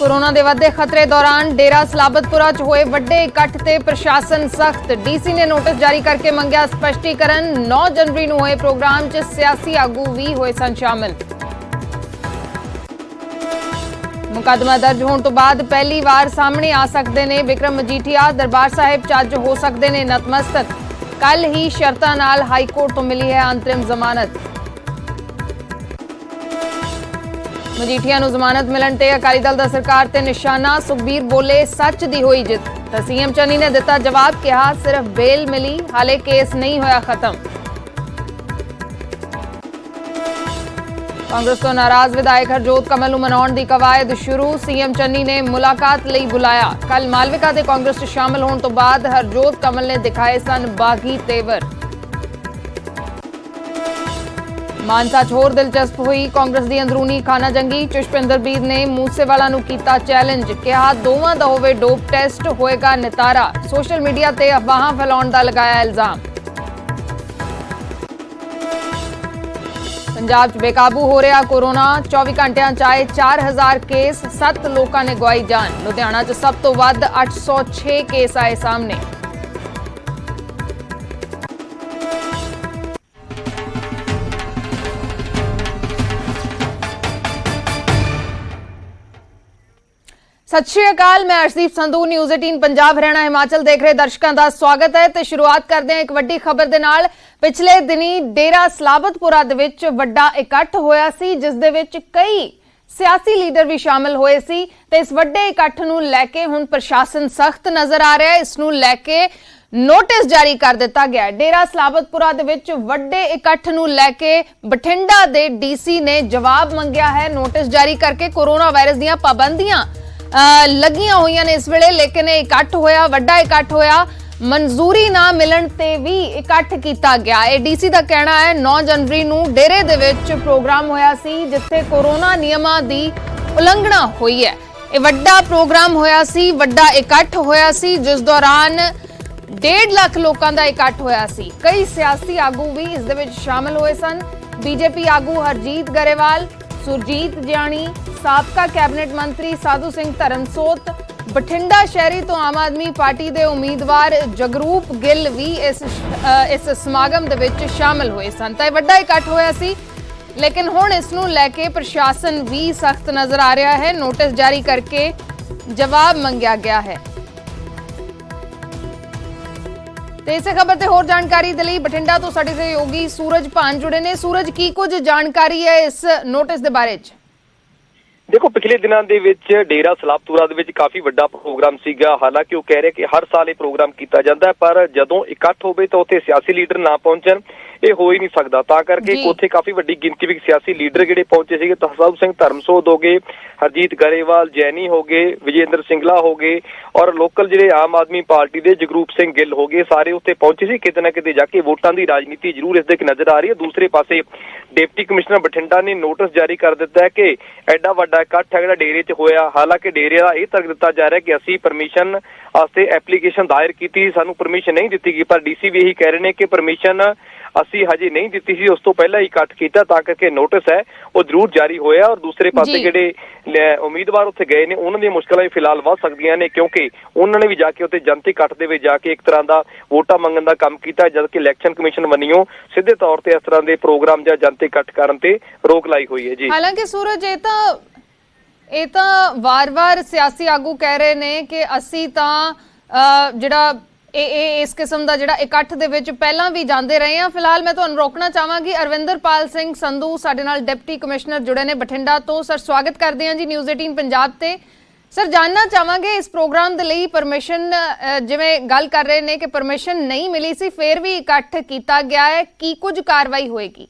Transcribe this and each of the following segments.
Corona के वधदे खतरे दौरान डेरा सलाबतपुरा च होए वड्डे इकट्ठ ते प्रशासन सख्त। डीसी ने नोटिस जारी करके मंगया स्पष्टीकरण। 9 जनवरी नूं होए प्रोग्राम च सियासी आगू भी होए सन शामिल। मुकदमा दर्ज होने तो बाद पहली बार सामने आ सकते ने विक्रम मजीठिया। दरबार साहिब च अज हो सकते ने नतमस्तक। कल ही शर्तां नाल हाईकोर्ट तो मिली है अंतरिम जमानत। मजीठिया नूं जमानत मिलण ते अकाली दल दा सरकार ते निशाना। सुखबीर बोले सच दी होई जित। तो सीएम चन्नी ने दिता जवाब, कहा सिर्फ बेल मिली, हाले केस नहीं होया खत्म। कांग्रेस तो नाराज विधायक हरजोत कमल नूं मनाउण दी कवायद शुरू। सीएम चन्नी ने मुलाकात लई बुलाया। कल मालविका दे कांग्रेस च शामिल होने तो बाद हरजोत कमल ने दिखाए सन बागी तेवर। मानसा च होर दिलचस्प हुई कांग्रेस दी अंदरूनी खाना जंगी। पुष्पिंदर बीर ने मूसेवाला नूं कीता चैलेंज, कहा दोवां दा होवे डोप टेस्ट होएगा नितारा। सोशल मीडिया ते अफवाहां फैलाउण दा लगाया इल्जाम। पंजाब च बेकाबू हो रहा कोरोना। 24 घंटियां च आए 4000 केस, 7 लोगों ने गवाई जान। लुधियाना च सब तो वध 806 केस आए सामने। सत श्री अकाल, मैं अर्शदीप संधू। न्यूज़ 18 पंजाब हरियाणा हिमाचल देख रहे दर्शकों का स्वागत है। तो शुरुआत करते हैं एक वड्डी खबर दे नाल। पिछले दिनी डेरा सलाबतपुरा दे विच वड्डा इकट्ठ होया सी, जिस दे विच कई सियासी लीडर भी शामिल होए सी। ते इस वड्डे इकट्ठ नूं लैके हुण प्रशासन सख्त नजर आ रहा है। इस नूं लैके नोटिस जारी कर दिता गया। डेरा सलाबतपुरा दे विच वड्डे इकट्ठ नूं लैके बठिंडा दे डीसी ने जवाब मंगया है। नोटिस जारी करके कोरोना वायरस दीयां पाबंदियां लगियां हुई ने इस वेले, लेकिन इकट्ठ होया, वड्डा इकट्ठ होया, मंजूरी ना मिलण ते भी इकट्ठ किया गया। ये डीसी का कहना है 9 जनवरी नूं डेरे दे विच प्रोग्राम होया सी, जिथे कोरोना नियमां दी उलंघना हुई है। ये वड्डा प्रोग्राम होया सी, वड्डा इकट्ठ होया सी, जिस दौरान 1.5 लाख लोगों का इकट्ठ होया सी। कई सियासी आगू भी इस दे विच शामिल हुए सन। बीजेपी आगू हरजीत गरेवाल, सुरजीत जियाणी, साबका कैबिनेट मंत्री साधु सिंह धर्मसोत, बठिंडा शहरी तो आम आदमी पार्टी के उम्मीदवार जगरूप गिल भी इस समागम दे विच शामिल हुए सन। तो वड्डा इकट्ठ होया सी, लेकिन हुण इस नूं लैके प्रशासन भी सख्त नजर आ रहा है। नोटिस जारी करके जवाब मंगया गया है। तो इस खबर ते होर जानकारी दे लई बठिंडा तो साडे सहयोगी सूरज भान जुड़े ने। सूरज, की कुछ जानकारी है इस नोटिस दे बारे च? देखो, पिछले दिनों के विच डेरा सलाबतपुरा दे विच काफी वड्डा प्रोग्राम सीगा। हालांकि वो कह रहे कि हर साल ये प्रोग्राम किया जाता है, पर जदों इकट्ठ होवे तो उत्थे सियासी लीडर ना पहुंचन, ये हो ही नहीं सकता। तां करके उत्थे काफी वड्डी गिनती विच सियासी लीडर जिहड़े पहुंचे सीगे। साधु सिंह धर्मसोत हो गए, हरजीत गरेवाल जैनी हो गए, विजेंद्र सिंगला हो गए, और लोकल जिहड़े आम आदमी पार्टी के जगरूप सिंह गिल हो गए, सारे उत्थे पहुंचे सी। किते ना किते जाके वोटां की राजनीति जरूर इस दे नजर आ रही है। दूसरे पासे डिप्टी कमिश्नर बठिंडा ने नोटिस जारी कर दिता है कि एडा वड्डा इकट्ठ है डेरे च होया। हालांकि डेरे का यह तर्क दिता जा रहा है कि असीं परमिशन वास्ते एप्लीकेशन दायर की, सानू परमिशन नहीं दी गई। पर डीसी भी यही कह रहे हैं कि परमिशन असी हजे नहीं दी सी, उस तो पहला ही इकट्ठ किया, तां करके नोटिस है वो जरूर जारी होया। और दूसरे पासे जिहड़े उम्मीदवार उत्थे गए ने, उन्हां दी मुश्किलां फिलहाल वध सकदियां ने, क्योंकि उन्होंने भी जाके उत्थे जनता इकट्ठ दे विच जाके एक तरह का वोटां मंगण दा काम कीता, जबकि इलैक्शन कमिशन वन्नियों सीधे तौर पर इस तरह के प्रोग्राम जां जनता इकट्ठ करन ते रोक लाई हुई है। जी, हालांकि सूरज ਇਹ ਤਾਂ ਵਾਰ-ਵਾਰ ਸਿਆਸੀ ਆਗੂ ਕਹਿ ਰਹੇ ਨੇ ਕਿ ਅਸੀਂ ਤਾਂ ਜਿਹੜਾ ਇਸ ਕਿਸਮ ਦਾ ਜਿਹੜਾ ਇਕੱਠ ਦੇ ਵਿੱਚ ਪਹਿਲਾਂ ਵੀ ਜਾਂਦੇ ਰਹੇ ਹਾਂ। ਫਿਲਹਾਲ ਮੈਂ ਤੁਹਾਨੂੰ ਰੋਕਣਾ ਚਾਹਾਂਗੀ। ਅਰਵਿੰਦਰਪਾਲ ਸਿੰਘ ਸੰਧੂ ਸਾਡੇ ਨਾਲ ਡਿਪਟੀ ਕਮਿਸ਼ਨਰ ਜੁੜੇ ਨੇ ਬਠਿੰਡਾ ਤੋਂ। ਸਰ, ਸਵਾਗਤ ਕਰਦੇ ਹਾਂ ਜੀ ਨਿਊਜ਼ 18 ਪੰਜਾਬ ਤੇ। ਸਰ, ਜਾਣਨਾ ਚਾਹਾਂਗੇ ਇਸ ਪ੍ਰੋਗਰਾਮ ਦੇ ਲਈ ਪਰਮਿਸ਼ਨ, ਜਿਵੇਂ ਗੱਲ ਕਰ ਰਹੇ ਨੇ ਕਿ ਪਰਮਿਸ਼ਨ ਨਹੀਂ ਮਿਲੀ ਸੀ, ਫਿਰ ਵੀ ਇਕੱਠ ਕੀਤਾ ਗਿਆ ਹੈ, ਕੀ ਕੁਝ ਕਾਰਵਾਈ ਹੋਏਗੀ?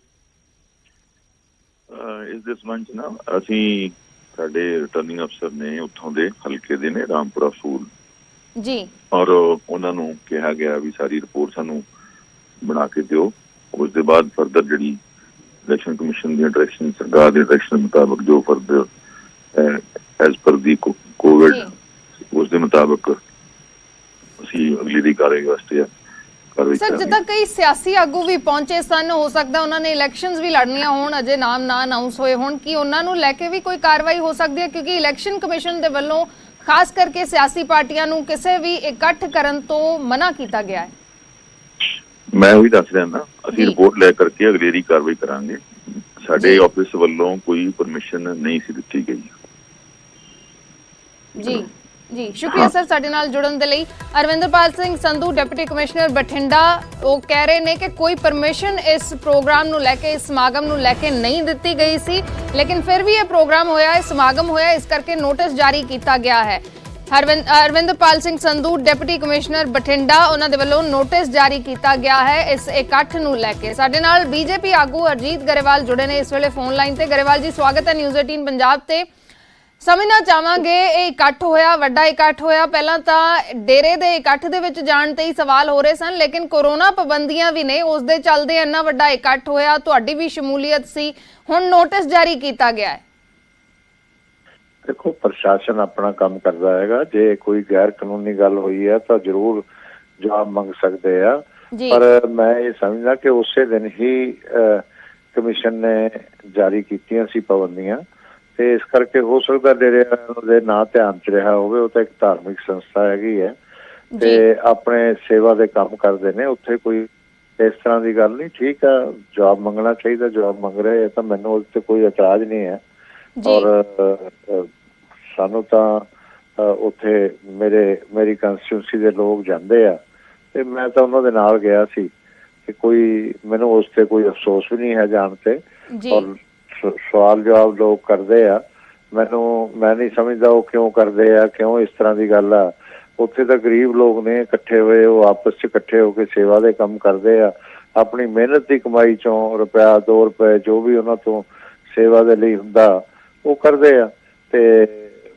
ਇਸ ਦੇ ਸੰਬੰਧ ਚ ਨਾ ਅਸੀਂ ਸਾਡੇ ਰਿਟਰਨਿੰਗ ਅਫਸਰ ਨੇ ਉੱਥੋਂ ਦੇ ਹਲਕੇ ਦੇ ਨੇ ਰਾਮਪੁਰਾ ਫੂਲ ਜੀ, ਔਰ ਉਹਨਾਂ ਨੂੰ ਕਿਹਾ ਗਿਆ ਵੀ ਸਾਰੀ ਰਿਪੋਰਟ ਸਾਨੂੰ ਬਣਾ ਕੇ ਦਿਓ। ਉਸ ਦੇ ਬਾਅਦ ਫਰਦਰ ਜਿਹੜੀ ਇਲੈਕਸ਼ਨ ਕਮਿਸ਼ਨ ਦੀਆਂ ਡਾਇਰੈਕਸ਼ਨ, ਸਰਕਾਰ ਦੇ ਡਾਇਰੈਕਸ਼ਨ ਮੁਤਾਬਕ ਜੋ ਫਰਦਰ ਐਜ਼ ਪਰ ਦੀ ਕੋਵਿਡ, ਉਸ ਦੇ ਮੁਤਾਬਕ ਅਸੀਂ ਅਗਲੀ ਦੀ ਕਾਰਵਾਈ ਵਾਸਤੇ ਕਾਰਵਾਈ ਸਰ ਕਰਾਂਗੇ। ਜਿੱਦਾਂ ਕਈ ਸਿਆਸੀ ਆਗੂ ਵੀ ਪਹੁੰਚੇ ਸਨ, ਹੋ ਸਕਦਾ ਉਹਨਾਂ ਨੇ ਇਲੈਕਸ਼ਨਸ ਵੀ ਲੜਨੀਆਂ ਹੋਣ, ਅਜੇ ਨਾਮ ਨਾ ਅਨਾਉਂਸ ਹੋਏ ਹੋਣ, ਕਿ ਉਹਨਾਂ ਨੂੰ ਲੈ ਕੇ ਵੀ ਕੋਈ ਕਾਰਵਾਈ ਹੋ ਸਕਦੀ ਹੈ? ਕਿਉਂਕਿ ਇਲੈਕਸ਼ਨ ਕਮਿਸ਼ਨ ਦੇ ਵੱਲੋਂ ਖਾਸ ਕਰਕੇ ਸਿਆਸੀ ਪਾਰਟੀਆਂ ਨੂੰ ਕਿਸੇ ਵੀ ਇਕੱਠ ਕਰਨ ਤੋਂ ਮਨਾ ਕੀਤਾ ਗਿਆ ਹੈ। ਮੈਂ ਉਹੀ ਦੱਸ ਰਿਹਾ ਨਾ, ਅਸੀਂ ਜੀ। ਰਿਪੋਰਟ ਲੈ ਕਰਕੇ ਅਗਲੇਰੀ ਕਾਰਵਾਈ ਕਰਾਂਗੇ। ਸਾਡੇ ਜੀ। ਆਫਿਸ ਵੱਲੋਂ ਕੋਈ ਪਰਮਿਸ਼ਨ ਨਹੀਂ ਸੀ ਦਿੱਤੀ ਗਈ। ਜੀ ਜੀ, ਸ਼ੁਕਰੀਆ ਸਰ ਸਾਡੇ ਨਾਲ ਜੁੜਨ ਦੇ ਲਈ। ਅਰਵਿੰਦਰਪਾਲ ਸਿੰਘ ਸੰਧੂ, ਡਿਪਟੀ ਕਮਿਸ਼ਨਰ ਬਠਿੰਡਾ, ਉਹ ਕਹਿ ਰਹੇ ਨੇ ਕਿ ਕੋਈ ਪਰਮਿਸ਼ਨ ਇਸ ਪ੍ਰੋਗਰਾਮ ਨੂੰ ਲੈ ਕੇ, ਇਸ ਸਮਾਗਮ ਨੂੰ ਲੈ ਕੇ ਨਹੀਂ ਦਿੱਤੀ ਗਈ ਸੀ, ਲੇਕਿਨ ਫਿਰ ਵੀ ਇਹ ਪ੍ਰੋਗਰਾਮ ਹੋਇਆ, ਇਹ ਸਮਾਗਮ ਹੋਇਆ, ਇਸ ਕਰਕੇ ਨੋਟਿਸ ਜਾਰੀ ਕੀਤਾ ਗਿਆ ਹੈ। ਅਰਵਿੰਦਰਪਾਲ ਸਿੰਘ ਸੰਧੂ, ਡਿਪਟੀ ਕਮਿਸ਼ਨਰ ਬਠਿੰਡਾ, ਉਹਨਾਂ ਦੇ ਵੱਲੋਂ ਨੋਟਿਸ ਜਾਰੀ ਕੀਤਾ ਗਿਆ ਹੈ ਇਸ ਇਕੱਠ ਨੂੰ ਲੈ ਕੇ। ਸਾਡੇ ਨਾਲ ਬੀਜੇਪੀ ਆਗੂ ਅਰਜੀਤ ਗਰੇਵਾਲ ਜੁੜੇ ਨੇ ਇਸ ਵੇਲੇ ਫੋਨ ਲਾਈਨ ਤੇ। ਗਰੇਵਾਲ ਜੀ, ਸਵਾਗਤ ਹੈ ਨਿਊਜ਼ 18 ਪੰਜਾਬ ਤੇ। ਸਮਝਣਾ ਚਾਹਾਂਗੇ, ਇਹ ਇਕੱਠ ਹੋਇਆ, ਵੱਡਾ ਇਕੱਠ ਹੋਇਆ, ਪਹਿਲਾਂ ਤਾਂ ਡੇਰੇ ਦੇ ਇਕੱਠ ਦੇ ਵਿੱਚ ਜਾਣ ਤੇ ਹੀ ਸਵਾਲ ਹੋ ਰਹੇ ਸਨ, ਲੇਕਿਨ ਕੋਰੋਨਾ ਪਾਬੰਦੀਆਂ ਵੀ ਨੇ, ਉਸ ਦੇ ਚੱਲਦੇ ਇੰਨਾ ਵੱਡਾ ਇਕੱਠ ਹੋਇਆ, ਤੁਹਾਡੀ ਵੀ ਸ਼ਮੂਲੀਅਤ ਸੀ, ਹੁਣ ਨੋਟਿਸ ਜਾਰੀ ਕੀਤਾ ਗਿਆ ਹੈ। ਦੇਖੋ, ਪ੍ਰਸ਼ਾਸਨ ਆਪਣਾ ਕੰਮ ਕਰਦਾ ਹੈਗਾ। ਜੇ ਕੋਈ ਗੈਰ ਕਾਨੂੰਨੀ ਗੱਲ ਹੋਈ ਹੈ ਤਾਂ ਜ਼ਰੂਰ ਜਵਾਬ ਮੰਗ ਸਕਦੇ ਆ, ਪਰ ਮੈਂ ਇਹ ਸਮਝਦਾ ਕਿ ਉਸੇ ਦਿਨ ਹੀ ਕਮਿਸ਼ਨ ਨੇ ਜਾਰੀ ਕੀਤੀਆਂ ਸੀ ਪਾਬੰਦੀਆਂ, ਤੇ ਇਸ ਕਰਕੇ ਹੋ ਸਕਦਾ ਡੇਰੇ ਦੇ ਨਾ ਧਿਆਨ ਚ ਰਿਹਾ ਹੋਵੇ। ਉਹ ਤਾਂ ਇੱਕ ਧਾਰਮਿਕ ਸੰਸਥਾ ਹੈਗੀ ਹੈ ਤੇ ਆਪਣੇ ਸੇਵਾ ਦੇ ਕੰਮ ਕਰਦੇ ਨੇ, ਉੱਥੇ ਕੋਈ ਇਸ ਤਰ੍ਹਾਂ ਦੀ ਗੱਲ ਨਹੀਂ। ਠੀਕ ਆ, ਜਵਾਬ ਮੰਗਣਾ ਚਾਹੀਦਾ, ਜਵਾਬ ਮੰਗ ਰਹੇ ਤਾਂ ਮੈਨੂੰ ਉਹਦੇ ਤੇ ਕੋਈ ਇਤਰਾਜ਼ ਨਹੀਂ ਹੈ। ਔਰ ਸਾਨੂੰ ਤਾਂ ਉੱਥੇ ਮੇਰੀ ਕੰਸਟੀਟਿਊਂਸੀ ਦੇ ਲੋਕ ਜਾਂਦੇ ਆ ਤੇ ਮੈਂ ਤਾਂ ਉਹਨਾਂ ਦੇ ਨਾਲ ਗਿਆ ਸੀ ਕਿ ਕੋਈ ਮੈਨੂੰ ਉਸ ਤੇ ਕੋਈ ਅਫਸੋਸ ਵੀ ਨਹੀਂ ਹੈ ਜਾਣ ਤੇ। ਔਰ ਸਵਾਲ ਜਵਾਬ ਲੋਕ ਕਰਦੇ ਆ, ਮੈਂ ਨਹੀਂ ਸਮਝਦਾ ਉਹ ਕਿਉਂ ਕਰਦੇ ਆ, ਕਿਉਂ ਇਸ ਤਰ੍ਹਾਂ ਦੀ ਗੱਲ ਆ। ਉੱਥੇ ਤਾਂ ਗਰੀਬ ਲੋਕ ਨੇ ਇਕੱਠੇ ਹੋਏ, ਉਹ ਆਪਸ ਚ ਇਕੱਠੇ ਹੋ ਕੇ ਸੇਵਾ ਦੇ ਕੰਮ ਕਰਦੇ ਆ, ਆਪਣੀ ਮਿਹਨਤ ਦੀ ਕਮਾਈ ਚੋਂ ਰੁਪਇਆ 2 ਰੁਪਏ ਜੋ ਵੀ ਉਹਨਾਂ ਤੋਂ ਸੇਵਾ ਦੇ ਲਈ ਹੁੰਦਾ ਉਹ ਕਰਦੇ ਆ, ਤੇ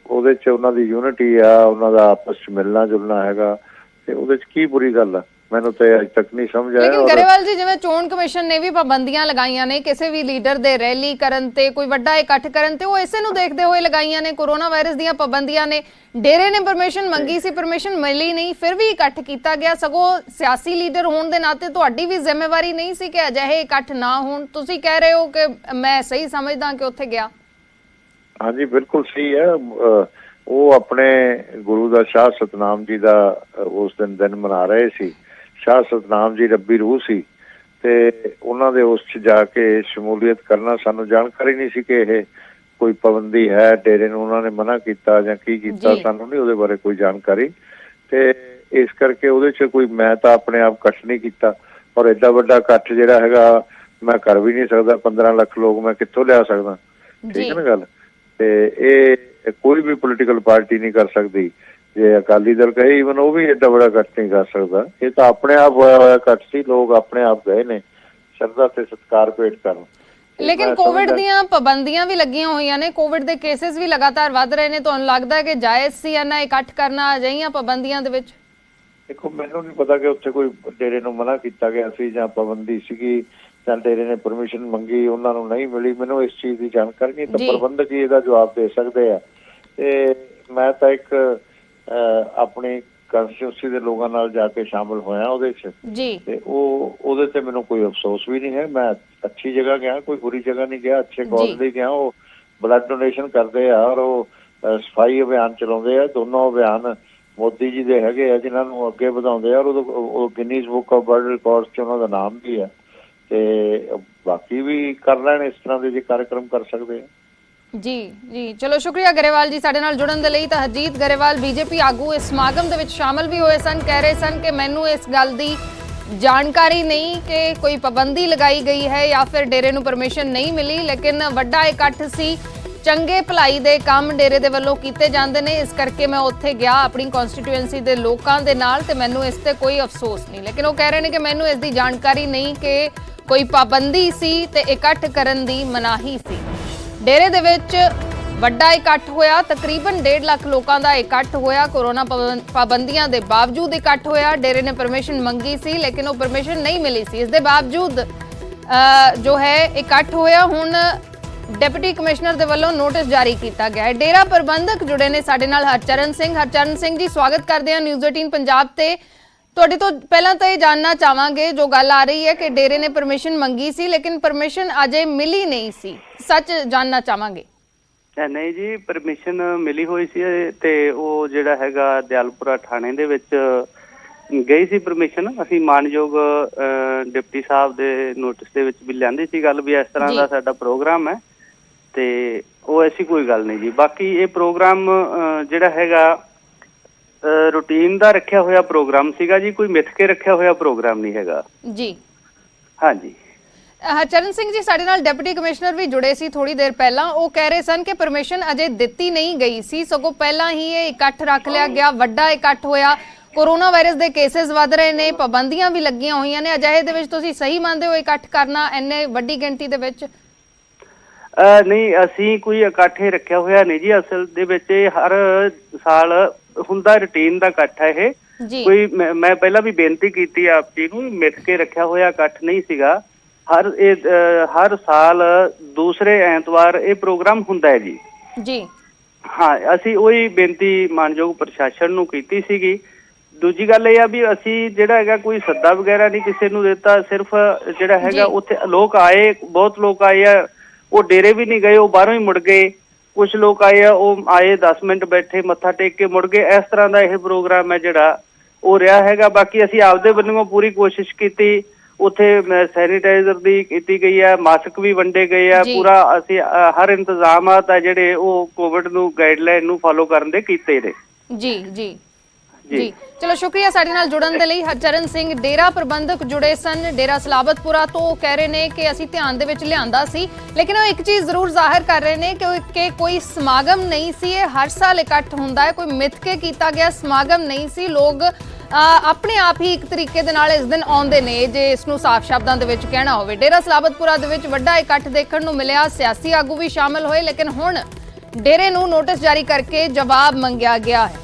ਉਹਦੇ ਚ ਉਹਨਾਂ ਦੀ ਯੂਨਿਟੀ ਆ, ਉਹਨਾਂ ਦਾ ਆਪਸ ਚ ਮਿਲਣਾ ਜੁਲਣਾ ਹੈਗਾ, ਤੇ ਉਹਦੇ ਚ ਕੀ ਬੁਰੀ ਗੱਲ ਆ? ਮੈਨੂੰ ਤੇ ਅਜੇ ਤੱਕ ਨਹੀਂ ਸਮਝ ਆਇਆ। ਲੇਕਿਨ ਗਰੇਵਾਲ ਜੀ, ਜਿਵੇਂ ਚੋਣ ਕਮਿਸ਼ਨ ਨੇ ਵੀ ਪਾਬੰਦੀਆਂ ਲਗਾਈਆਂ ਨੇ ਕਿਸੇ ਵੀ ਲੀਡਰ ਦੇ ਰੈਲੀ ਕਰਨ ਤੇ, ਕੋਈ ਵੱਡਾ ਇਕੱਠ ਕਰਨ ਤੇ, ਉਹ ਇਸੇ ਨੂੰ ਦੇਖਦੇ ਹੋਏ ਲਗਾਈਆਂ ਨੇ। ਕੋਰੋਨਾ ਵਾਇਰਸ ਦੀਆਂ ਪਾਬੰਦੀਆਂ ਨੇ, ਡੇਰੇ ਨੇ ਪਰਮਿਸ਼ਨ ਮੰਗੀ ਸੀ, ਪਰਮਿਸ਼ਨ ਮਿਲੀ ਨਹੀਂ, ਫਿਰ ਵੀ ਇਕੱਠ ਕੀਤਾ ਗਿਆ। ਸਗੋਂ ਸਿਆਸੀ ਲੀਡਰ ਹੋਣ ਦੇ ਨਾਤੇ ਤੁਹਾਡੀ ਵੀ ਜ਼ਿੰਮੇਵਾਰੀ ਨਹੀਂ ਸੀ ਕਿ ਅਜਿਹੇ ਇਕੱਠ ਨਾ ਹੋਣ? ਤੁਸੀਂ ਕਹਿ ਰਹੇ ਹੋ ਕਿ ਮੈਂ ਸਹੀ ਸਮਝਦਾ ਕਿ ਉੱਥੇ ਗਿਆ। ਹਾਂਜੀ, ਬਿਲਕੁਲ ਸਹੀ ਹੈ। ਉਹ ਆਪਣੇ ਗੁਰੂ ਦਾ ਸ਼ਾਹ ਸਤਨਾਮ ਜੀ ਦਾ ਉਸ ਦਿਨ ਮਨਾ ਰਹੇ ਸੀ। ਸ਼ਾਹ ਸਤਨਾਮ ਜੀ ਰੱਬੀ ਰੂਹ ਸੀ ਤੇ ਉਹਨਾਂ ਦੇ ਉਸ 'ਚ ਜਾ ਕੇ ਸ਼ਮੂਲੀਅਤ ਕਰਨਾ, ਸਾਨੂੰ ਜਾਣਕਾਰੀ ਨਹੀਂ ਸੀ ਕਿ ਇਹ ਕੋਈ ਪਾਬੰਦੀ ਹੈ, ਡੇਰੇ ਨੂੰ ਉਹਨਾਂ ਨੇ ਮਨਾ ਕੀਤਾ ਜਾਂ ਕੀ ਕੀਤਾ, ਸਾਨੂੰ ਨਹੀਂ ਉਹਦੇ ਬਾਰੇ ਕੋਈ ਜਾਣਕਾਰੀ। ਤੇ ਇਸ ਕਰਕੇ ਉਹਦੇ 'ਚ ਕੋਈ, ਮੈਂ ਤਾਂ ਆਪਣੇ ਆਪ ਇਕੱਠ ਨਹੀਂ ਕੀਤਾ। ਔਰ ਐਡਾ ਵੱਡਾ ਇਕੱਠ ਜਿਹੜਾ ਹੈਗਾ ਮੈਂ ਕਰ ਵੀ ਨਹੀਂ ਸਕਦਾ। 15 ਲੱਖ ਲੋਕ ਮੈਂ ਕਿੱਥੋਂ ਲਿਆ ਸਕਦਾ? ਠੀਕ ਹੈ ਨਾ ਗੱਲ? ਤੇ ਇਹ ਕੋਈ ਵੀ ਪੋਲੀਟੀਕਲ ਪਾਰਟੀ ਨਹੀਂ ਕਰ ਸਕਦੀ। ਜੇ ਅਕਾਲੀ ਦਲ ਕਹੇ ਈਵਨ ਉਹ ਵੀ ਏਡਾ ਬੜਾ ਇਕੱਠ ਨਹੀਂ ਕਰ ਸਕਦਾ। ਇਹ ਤਾਂ ਆਪਣੇ ਆਪ ਹੋਇਆ ਇਕੱਠ ਸੀ, ਲੋਕ ਆਪਣੇ ਆਪ ਗਏ ਨੇ ਸ਼ਰਧਾ ਤੇ ਸਤਿਕਾਰ ਭੇਟ ਕਰਨ। ਲੇਕਿਨ ਕੋਵਿਡ ਦੀਆਂ ਪਾਬੰਦੀਆਂ ਵੀ ਲੱਗੀਆਂ ਹੋਈਆਂ ਨੇ, ਕੋਵਿਡ ਦੇ ਕੇਸਿਸ ਵੀ ਲਗਾਤਾਰ ਵੱਧ ਰਹੇ ਨੇ। ਤੁਹਾਨੂੰ ਲੱਗਦਾ ਹੈ ਕਿ ਜਾਇਜ਼ ਸੀ ਇਹਨਾਂ ਇਕੱਠ ਕਰਨਾ ਅਜਿਹੀਆਂ ਪਾਬੰਦੀਆਂ ਦੇ ਵਿੱਚ? ਦੇਖੋ, ਮੈਨੂੰ ਨਹੀਂ ਪਤਾ ਕਿ ਉੱਥੇ ਕੋਈ ਡੇਰੇ ਨੂੰ ਮਨਾ ਕੀਤਾ ਗਿਆ ਸੀ ਜਾਂ ਪਾਬੰਦੀ ਸੀਗੀ ਜਾਂ ਡੇਰੇ ਨੇ ਪਰਮਿਸ਼ਨ ਮੰਗੀ, ਉਹਨਾਂ ਨੂੰ ਨਹੀਂ ਮਿਲੀ। ਮੈਨੂੰ ਇਸ ਚੀਜ਼ ਦੀ ਜਾਣਕਾਰੀ ਨਹੀਂ, ਤਾਂ ਪ੍ਰਬੰਧਕ ਹੀ ਇਹਦਾ ਜਵਾਬ ਦੇ ਸਕਦੇ ਆ। ਤੇ ਮੈਂ ਤਾਂ ਇੱਕ ਆਪਣੀ ਕੰਸਟੀਟਿਊਂਸੀ ਦੇ ਲੋਕਾਂ ਨਾਲ ਜਾ ਕੇ ਸ਼ਾਮਲ ਹੋਇਆ ਉਹਦੇ 'ਚ, ਤੇ ਉਹਦੇ ਤੇ ਮੈਨੂੰ ਕੋਈ ਅਫਸੋਸ ਵੀ ਨਹੀਂ ਹੈ। ਮੈਂ ਅੱਛੀ ਜਗ੍ਹਾ ਗਿਆ, ਕੋਈ ਬੁਰੀ ਜਗ੍ਹਾ ਨਹੀਂ ਗਿਆ, ਅੱਛੇ ਕਾਜ਼ ਲਈ ਗਿਆ। ਉਹ ਬਲੱਡ ਡੋਨੇਸ਼ਨ ਕਰਦੇ ਆ ਔਰ ਉਹ ਸਫਾਈ ਅਭਿਆਨ ਚਲਾਉਂਦੇ ਆ। ਦੋਨੋਂ ਅਭਿਆਨ ਮੋਦੀ ਜੀ ਦੇ ਹੈਗੇ ਆ ਜਿਨ੍ਹਾਂ ਨੂੰ ਅੱਗੇ ਵਧਾਉਂਦੇ ਆ, ਔਰ ਉਹ Guinness book of world records 'ਚ ਉਹਨਾਂ ਦਾ ਨਾਮ ਵੀ ਹੈ। ਤੇ ਬਾਕੀ ਵੀ ਕਰ ਲੈਣ ਇਸ ਤਰ੍ਹਾਂ ਦੇ ਜੇ ਕਾਰਜਕ੍ਰਮ ਕਰ ਸਕਦੇ ਆ। ਜੀ, ਚਲੋ ਸ਼ੁਕਰੀਆ ਗਰੇਵਾਲ ਜੀ ਸਾਡੇ ਨਾਲ ਜੁੜਨ ਦੇ ਲਈ। ਤਾਂ ਹਰਜੀਤ ਗਰੇਵਾਲ ਬੀਜੇਪੀ ਆਗੂ ਇਸ ਸਮਾਗਮ ਦੇ ਵਿੱਚ ਸ਼ਾਮਲ ਵੀ ਹੋਏ ਸਨ, ਕਹਿ ਰਹੇ ਸਨ ਕਿ ਮੈਨੂੰ ਇਸ ਗੱਲ ਦੀ ਜਾਣਕਾਰੀ ਨਹੀਂ ਕਿ ਕੋਈ ਪਾਬੰਦੀ ਲਗਾਈ ਗਈ ਹੈ ਜਾਂ ਫਿਰ ਡੇਰੇ ਨੂੰ ਪਰਮਿਸ਼ਨ ਨਹੀਂ ਮਿਲੀ, ਲੇਕਿਨ ਵੱਡਾ ਇਕੱਠ ਸੀ, ਚੰਗੇ ਭਲਾਈ ਦੇ ਕੰਮ ਡੇਰੇ ਦੇ ਵੱਲੋਂ ਕੀਤੇ ਜਾਂਦੇ ਨੇ, ਇਸ ਕਰਕੇ ਮੈਂ ਉੱਥੇ ਗਿਆ ਆਪਣੀ ਕਨਸਟੀਟਿਊਐਂਸੀ ਦੇ ਲੋਕਾਂ ਦੇ ਨਾਲ, ਤੇ ਮੈਨੂੰ ਇਸ ਤੇ ਕੋਈ ਅਫਸੋਸ ਨਹੀਂ। ਲੇਕਿਨ ਉਹ ਕਹਿ ਰਹੇ ਨੇ ਕਿ ਮੈਨੂੰ ਇਸ ਦੀ ਜਾਣਕਾਰੀ ਨਹੀਂ ਕਿ ਕੋਈ ਪਾਬੰਦੀ ਸੀ ਤੇ ਇਕੱਠ ਕਰਨ ਦੀ ਮਨਾਹੀ ਸੀ। ਡੇਰੇ ਦੇ ਵਿੱਚ ਵੱਡਾ ਇਕੱਠ ਹੋਇਆ, ਤਕਰੀਬਨ 1.5 ਲੱਖ ਲੋਕਾਂ ਦਾ ਇਕੱਠ ਹੋਇਆ। ਕੋਰੋਨਾ ਪਾਬੰਦੀਆਂ ਦੇ ਬਾਵਜੂਦ ਇਕੱਠ ਹੋਇਆ। ਡੇਰੇ ਨੇ ਪਰਮਿਸ਼ਨ ਮੰਗੀ ਸੀ ਲੇਕਿਨ ਉਹ ਪਰਮਿਸ਼ਨ ਨਹੀਂ ਮਿਲੀ ਸੀ। ਇਸ ਦੇ ਬਾਵਜੂਦ ਜੋ ਹੈ ਇਕੱਠ ਹੋਇਆ। ਹੁਣ ਡਿਪਟੀ ਕਮਿਸ਼ਨਰ ਦੇ ਵੱਲੋਂ ਨੋਟਿਸ ਜਾਰੀ ਕੀਤਾ ਗਿਆ ਹੈ। ਡੇਰਾ ਪ੍ਰਬੰਧਕ ਜੁੜੇ ਨੇ ਸਾਡੇ ਨਾਲ, ਹਰਚਰਨ ਸਿੰਘ ਜੀ, ਸਵਾਗਤ ਕਰਦੇ ਹਾਂ ਨਿਊਜ਼ 18 ਪੰਜਾਬ ਤੇ। ਤੁਹਾਡੇ ਤੋਂ ਪਹਿਲਾਂ ਤਾਂ ਇਹ ਜਾਣਨਾ ਚਾਹਾਂਗੇ, ਜੋ ਗੱਲ ਆ ਰਹੀ ਹੈ ਕਿ ਡੇਰੇ ਨੇ ਪਰਮਿਸ਼ਨ ਮੰਗੀ ਸੀ ਲੇਕਿਨ ਪਰਮਿਸ਼ਨ ਅਜੇ ਮਿਲੀ ਨਹੀਂ ਸੀ, ਸੱਚ ਜਾਣਨਾ ਚਾਹਾਂਗੇ। ਨਹੀਂ ਜੀ, ਪਰਮਿਸ਼ਨ ਮਿਲੀ ਹੋਈ ਸੀ ਤੇ ਉਹ ਜਿਹੜਾ ਹੈਗਾ ਦਿਆਲਪੁਰਾ ਥਾਣੇ ਦੇ ਵਿੱਚ ਗਈ ਸੀ ਪਰਮਿਸ਼ਨ। ਅਸੀਂ ਮਾਨਯੋਗ ਡਿਪਟੀ ਸਾਹਿਬ ਦੇ ਨੋਟਿਸ ਦੇ ਵਿੱਚ ਵੀ ਲਿਆਂਦੀ ਸੀ ਗੱਲ ਵੀ ਇਸ ਤਰ੍ਹਾਂ ਦਾ ਸਾਡਾ ਪ੍ਰੋਗਰਾਮ ਹੈ, ਤੇ ਉਹ ਐਸੀ ਕੋਈ ਗੱਲ ਨਹੀਂ ਜੀ। ਬਾਕੀ ਇਹ ਪ੍ਰੋਗਰਾਮ ਜਿਹੜਾ ਹੈਗਾ ਰੂਟੀਨ ਦਾ ਰੱਖਿਆ ਹੋਇਆ ਪ੍ਰੋਗਰਾਮ ਸੀਗਾ ਜੀ, ਕੋਈ ਮਿੱਥ ਕੇ ਰੱਖਿਆ ਹੋਇਆ ਪ੍ਰੋਗਰਾਮ ਨਹੀਂ ਹੈਗਾ ਜੀ। ਹਾਂਜੀ ਚਰਨ ਸਿੰਘ ਜੀ, ਸਾਡੇ ਨਾਲ ਡਿਪਟੀ ਕਮਿਸ਼ਨਰ ਵੀ ਜੁੜੇ ਸੀ ਥੋੜੀ ਦੇਰ ਪਹਿਲਾਂ। ਉਹ ਕਹਿ ਰਹੇ ਸਨ ਕਿ ਪਰਮਿਸ਼ਨ ਅਜੇ ਦਿੱਤੀ ਨਹੀਂ ਗਈ ਸੀ, ਸਗੋਂ ਪਹਿਲਾਂ ਹੀ ਇਹ ਇਕੱਠ ਰੱਖ ਲਿਆ ਗਿਆ, ਵੱਡਾ ਇਕੱਠ ਹੋਇਆ। ਕੋਰੋਨਾ ਵਾਇਰਸ ਦੇ ਕੇਸਿਸ ਵਧ ਰਹੇ ਨੇ, ਪਾਬੰਦੀਆਂ ਵੀ ਲੱਗੀਆਂ ਹੋਈਆਂ ਨੇ। ਅਜਿਹੇ ਦੇ ਵਿੱਚ ਤੁਸੀਂ ਸਹੀ ਮੰਨਦੇ ਹੋ ਇਕੱਠ ਕਰਨਾ ਇੰਨੇ ਵੱਡੀ ਗਿਣਤੀ ਦੇ ਵਿੱਚ? ਨਹੀਂ, ਅਸੀਂ ਕੋਈ ਇਕੱਠ ਰੱਖਿਆ ਹੋਇਆ ਨਹੀਂ ਜੀ। ਅਸਲ ਦੇ ਵਿੱਚ ਹਰ ਸਾਲ ਹੁੰਦਾ ਰੂਟੀਨ ਦਾ ਇਕੱਠ ਹੈ ਇਹ। ਕੋਈ ਮੈਂ ਪਹਿਲਾਂ ਵੀ ਬੇਨਤੀ ਕੀਤੀ ਆਪ ਜੀ ਨੂੰ, ਮਿੱਥ ਕੇ ਰੱਖਿਆ ਹੋਇਆ ਇਕੱਠ ਨਹੀਂ ਸੀਗਾ। ਹਰ ਸਾਲ ਦੂਸਰੇ ਐਤਵਾਰ ਇਹ ਪ੍ਰੋਗਰਾਮ ਹੁੰਦਾ ਹੈ ਜੀ। ਹਾਂ, ਅਸੀਂ ਉਹੀ ਬੇਨਤੀ ਮਾਨਯੋਗ ਪ੍ਰਸ਼ਾਸਨ ਨੂੰ ਕੀਤੀ ਸੀਗੀ। ਦੂਜੀ ਗੱਲ ਇਹ ਆ ਵੀ ਅਸੀਂ ਜਿਹੜਾ ਹੈਗਾ ਕੋਈ ਸੱਦਾ ਵਗੈਰਾ ਨਹੀਂ ਕਿਸੇ ਨੂੰ ਦਿੱਤਾ, ਸਿਰਫ ਜਿਹੜਾ ਹੈਗਾ ਉੱਥੇ ਲੋਕ ਆਏ, ਬਹੁਤ ਲੋਕ ਆਏ ਆ, ਉਹ ਡੇਰੇ ਵੀ ਨਹੀਂ ਗਏ, ਉਹ ਬਾਹਰੋਂ ਹੀ ਮੁੜ ਗਏ। ਕੁਛ ਲੋਕ ਆਏ ਆ, ਉਹ ਆਏ 10 ਮਿੰਟ ਬੈਠੇ, ਮੱਥਾ ਟੇਕ ਕੇ ਮੁੜ ਗਏ। ਇਸ ਤਰ੍ਹਾਂ ਦਾ ਇਹ ਪ੍ਰੋਗਰਾਮ ਹੈ ਜਿਹੜਾ ਉਹ ਰਿਹਾ ਹੈਗਾ। ਬਾਕੀ ਅਸੀਂ ਆਪਦੇ ਵੱਲੋਂ ਪੂਰੀ ਕੋਸ਼ਿਸ਼ ਕੀਤੀ, ਉੱਥੇ ਸੈਨੀਟਾਈਜ਼ਰ ਦੀ ਕੀਤੀ ਗਈ ਹੈ, ਮਾਸਕ ਵੀ ਵੰਡੇ ਗਏ ਆ, ਪੂਰਾ ਅਸੀਂ ਹਰ ਇੰਤਜ਼ਾਮਾਤ ਆ ਜਿਹੜੇ ਉਹ ਕੋਵਿਡ ਨੂੰ ਗਾਈਡਲਾਈਨ ਨੂੰ ਫੋਲੋ ਕਰਨ ਦੇ ਕੀਤੇ ਨੇ। ਜੀ ਚਲੋ, ਸ਼ੁਕਰੀਆ ਸਾਡੇ ਨਾਲ ਜੁੜਨ ਦੇ ਲਈ। ਚਰਨ ਸਿੰਘ ਡੇਰਾ ਪ੍ਰਬੰਧਕ ਜੁੜੇ ਸਨ ਡੇਰਾ ਸਲਾਬਤਪੁਰਾ ਤੋਂ। ਉਹ ਕਹਿ ਰਹੇ ਨੇ ਕਿ ਅਸੀਂ ਧਿਆਨ ਦੇ ਵਿੱਚ ਲਿਆਂਦਾ ਸੀ, ਲੇਕਿਨ ਉਹ ਇੱਕ ਚੀਜ਼ ਜ਼ਰੂਰ ਜ਼ਾਹਿਰ ਕਰ ਰਹੇ ਨੇ ਕਿ ਕੋਈ ਸਮਾਗਮ ਨਹੀਂ ਸੀ। ਇਹ ਹਰ ਸਾਲ ਇਕੱਠ ਹੁੰਦਾ ਹੈ, ਕੋਈ ਮਿੱਥ ਕੇ ਕੀਤਾ ਗਿਆ ਸਮਾਗਮ ਨਹੀਂ ਸੀ। ਲੋਕ ਆਪਣੇ ਆਪ ਹੀ ਇੱਕ ਤਰੀਕੇ ਦੇ ਨਾਲ ਇਸ ਦਿਨ ਆਉਂਦੇ ਨੇ, ਜੇ ਇਸ ਨੂੰ ਸਾਫ਼ ਸ਼ਬਦਾਂ ਦੇ ਵਿੱਚ ਕਹਿਣਾ ਹੋਵੇ। ਡੇਰਾ ਸਲਾਬਤਪੁਰਾ ਦੇ ਵਿੱਚ ਵੱਡਾ ਇਕੱਠ ਦੇਖਣ ਨੂੰ ਮਿਲਿਆ, ਸਿਆਸੀ ਆਗੂ ਵੀ ਸ਼ਾਮਲ ਹੋਏ, ਲੇਕਿਨ ਹੁਣ ਡੇਰੇ ਨੂੰ ਨੋਟਿਸ ਜਾਰੀ ਕਰਕੇ ਜਵਾਬ ਮੰਗਿਆ ਗਿਆ ਹੈ।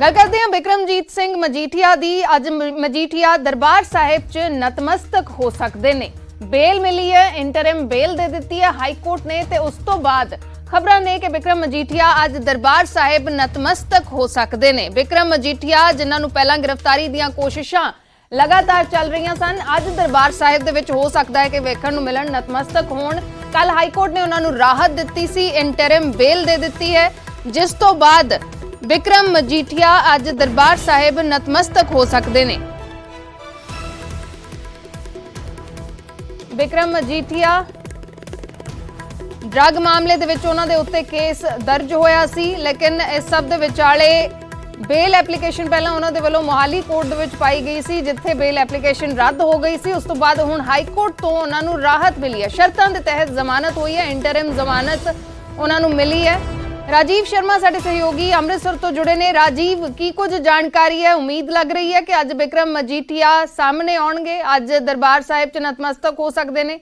ਗੱਲ ਕਰਦੇ ਹਾਂ ਬਿਕਰਮਜੀਤ ਸਿੰਘ ਮਜੀਠੀਆ ਦੀ। ਅੱਜ ਮਜੀਠੀਆ ਦਰਬਾਰ ਸਾਹਿਬ 'ਚ ਨਤਮਸਤਕ ਹੋ ਸਕਦੇ ਨੇ। ਬੇਲ ਮਿਲੀ ਹੈ, ਇੰਟਰਿਮ ਬੇਲ ਦੇ ਦਿੱਤੀ ਹੈ ਹਾਈ ਕੋਰਟ ਨੇ, ਤੇ ਉਸ ਤੋਂ ਬਾਅਦ ਖਬਰਾਂ ਨੇ ਕਿ ਬਿਕਰਮ ਮਜੀਠੀਆ ਅੱਜ ਦਰਬਾਰ ਸਾਹਿਬ ਨਤਮਸਤਕ ਹੋ ਸਕਦੇ ਨੇ। ਬਿਕਰਮ ਮਜੀਠੀਆ, ਜਿਨ੍ਹਾਂ ਨੂੰ ਪਹਿਲਾਂ ਗ੍ਰਿਫਤਾਰੀ ਦੀਆਂ ਕੋਸ਼ਿਸ਼ਾਂ ਲਗਾਤਾਰ ਚੱਲ ਰਹੀਆਂ ਸਨ, ਅੱਜ ਦਰਬਾਰ ਸਾਹਿਬ ਦੇ ਵਿੱਚ ਹੋ ਸਕਦਾ ਹੈ ਕਿ ਵੇਖਣ ਨੂੰ ਮਿਲਣ, ਨਤਮਸਤਕ ਹੋਣ। ਕੱਲ ਹਾਈ ਕੋਰਟ ਨੇ ਉਹਨਾਂ ਨੂੰ ਰਾਹਤ ਦਿੱਤੀ ਸੀ, ਇੰਟਰਿਮ ਬੇਲ ਦੇ ਦਿੱਤੀ ਹੈ, ਜਿਸ ਤੋਂ ਬਾਅਦ ਬਿਕਰਮ ਮਜੀਠੀਆ ਅੱਜ ਦਰਬਾਰ ਸਾਹਿਬ ਨਤਮਸਤਕ ਹੋ ਸਕਦੇ ਨੇ। ਬਿਕਰਮ ਮਜੀਠੀਆ ਡਰੱਗ ਮਾਮਲੇ ਦੇ ਵਿੱਚ ਉਹਨਾਂ ਦੇ ਉੱਤੇ ਕੇਸ ਦਰਜ ਹੋਇਆ ਸੀ, ਲੇਕਿਨ ਇਸ ਸਭ ਦੇ ਵਿਚਾਲੇ ਬੇਲ ਐਪਲੀਕੇਸ਼ਨ ਪਹਿਲਾਂ ਉਹਨਾਂ ਦੇ ਵੱਲੋਂ ਮੋਹਾਲੀ ਕੋਰਟ ਦੇ ਵਿੱਚ ਪਾਈ ਗਈ ਸੀ, ਜਿੱਥੇ ਬੇਲ ਐਪਲੀਕੇਸ਼ਨ ਰੱਦ ਹੋ ਗਈ ਸੀ। ਉਸ ਤੋਂ ਬਾਅਦ ਹੁਣ ਹਾਈ ਕੋਰਟ ਤੋਂ ਉਹਨਾਂ ਨੂੰ ਰਾਹਤ ਮਿਲੀ ਹੈ, ਸ਼ਰਤਾਂ ਦੇ ਤਹਿਤ ਜ਼ਮਾਨਤ ਹੋਈ ਹੈ, ਇੰਟਰਿਮ ਜ਼ਮਾਨਤ ਉਹਨਾਂ ਨੂੰ ਮਿਲੀ ਹੈ। ਰਾਜੀਵ ਸ਼ਰਮਾ ਸਾਡੇ ਸਹਿਯੋਗੀ ਅੰਮ੍ਰਿਤਸਰ ਤੋਂ ਜੁੜੇ ਨੇ। ਰਾਜੀਵ, ਕੀ ਕੁਝ ਜਾਣਕਾਰੀ ਹੈ? ਉਮੀਦ ਲੱਗ ਰਹੀ ਹੈ ਕਿ ਅੱਜ ਬਿਕਰਮ ਮਜੀਠੀਆ ਸਾਹਮਣੇ ਆਉਣਗੇ, ਅੱਜ ਦਰਬਾਰ ਸਾਹਿਬ 'ਚ ਨਤਮਸਤਕ ਹੋ ਸਕਦੇ ਨੇ?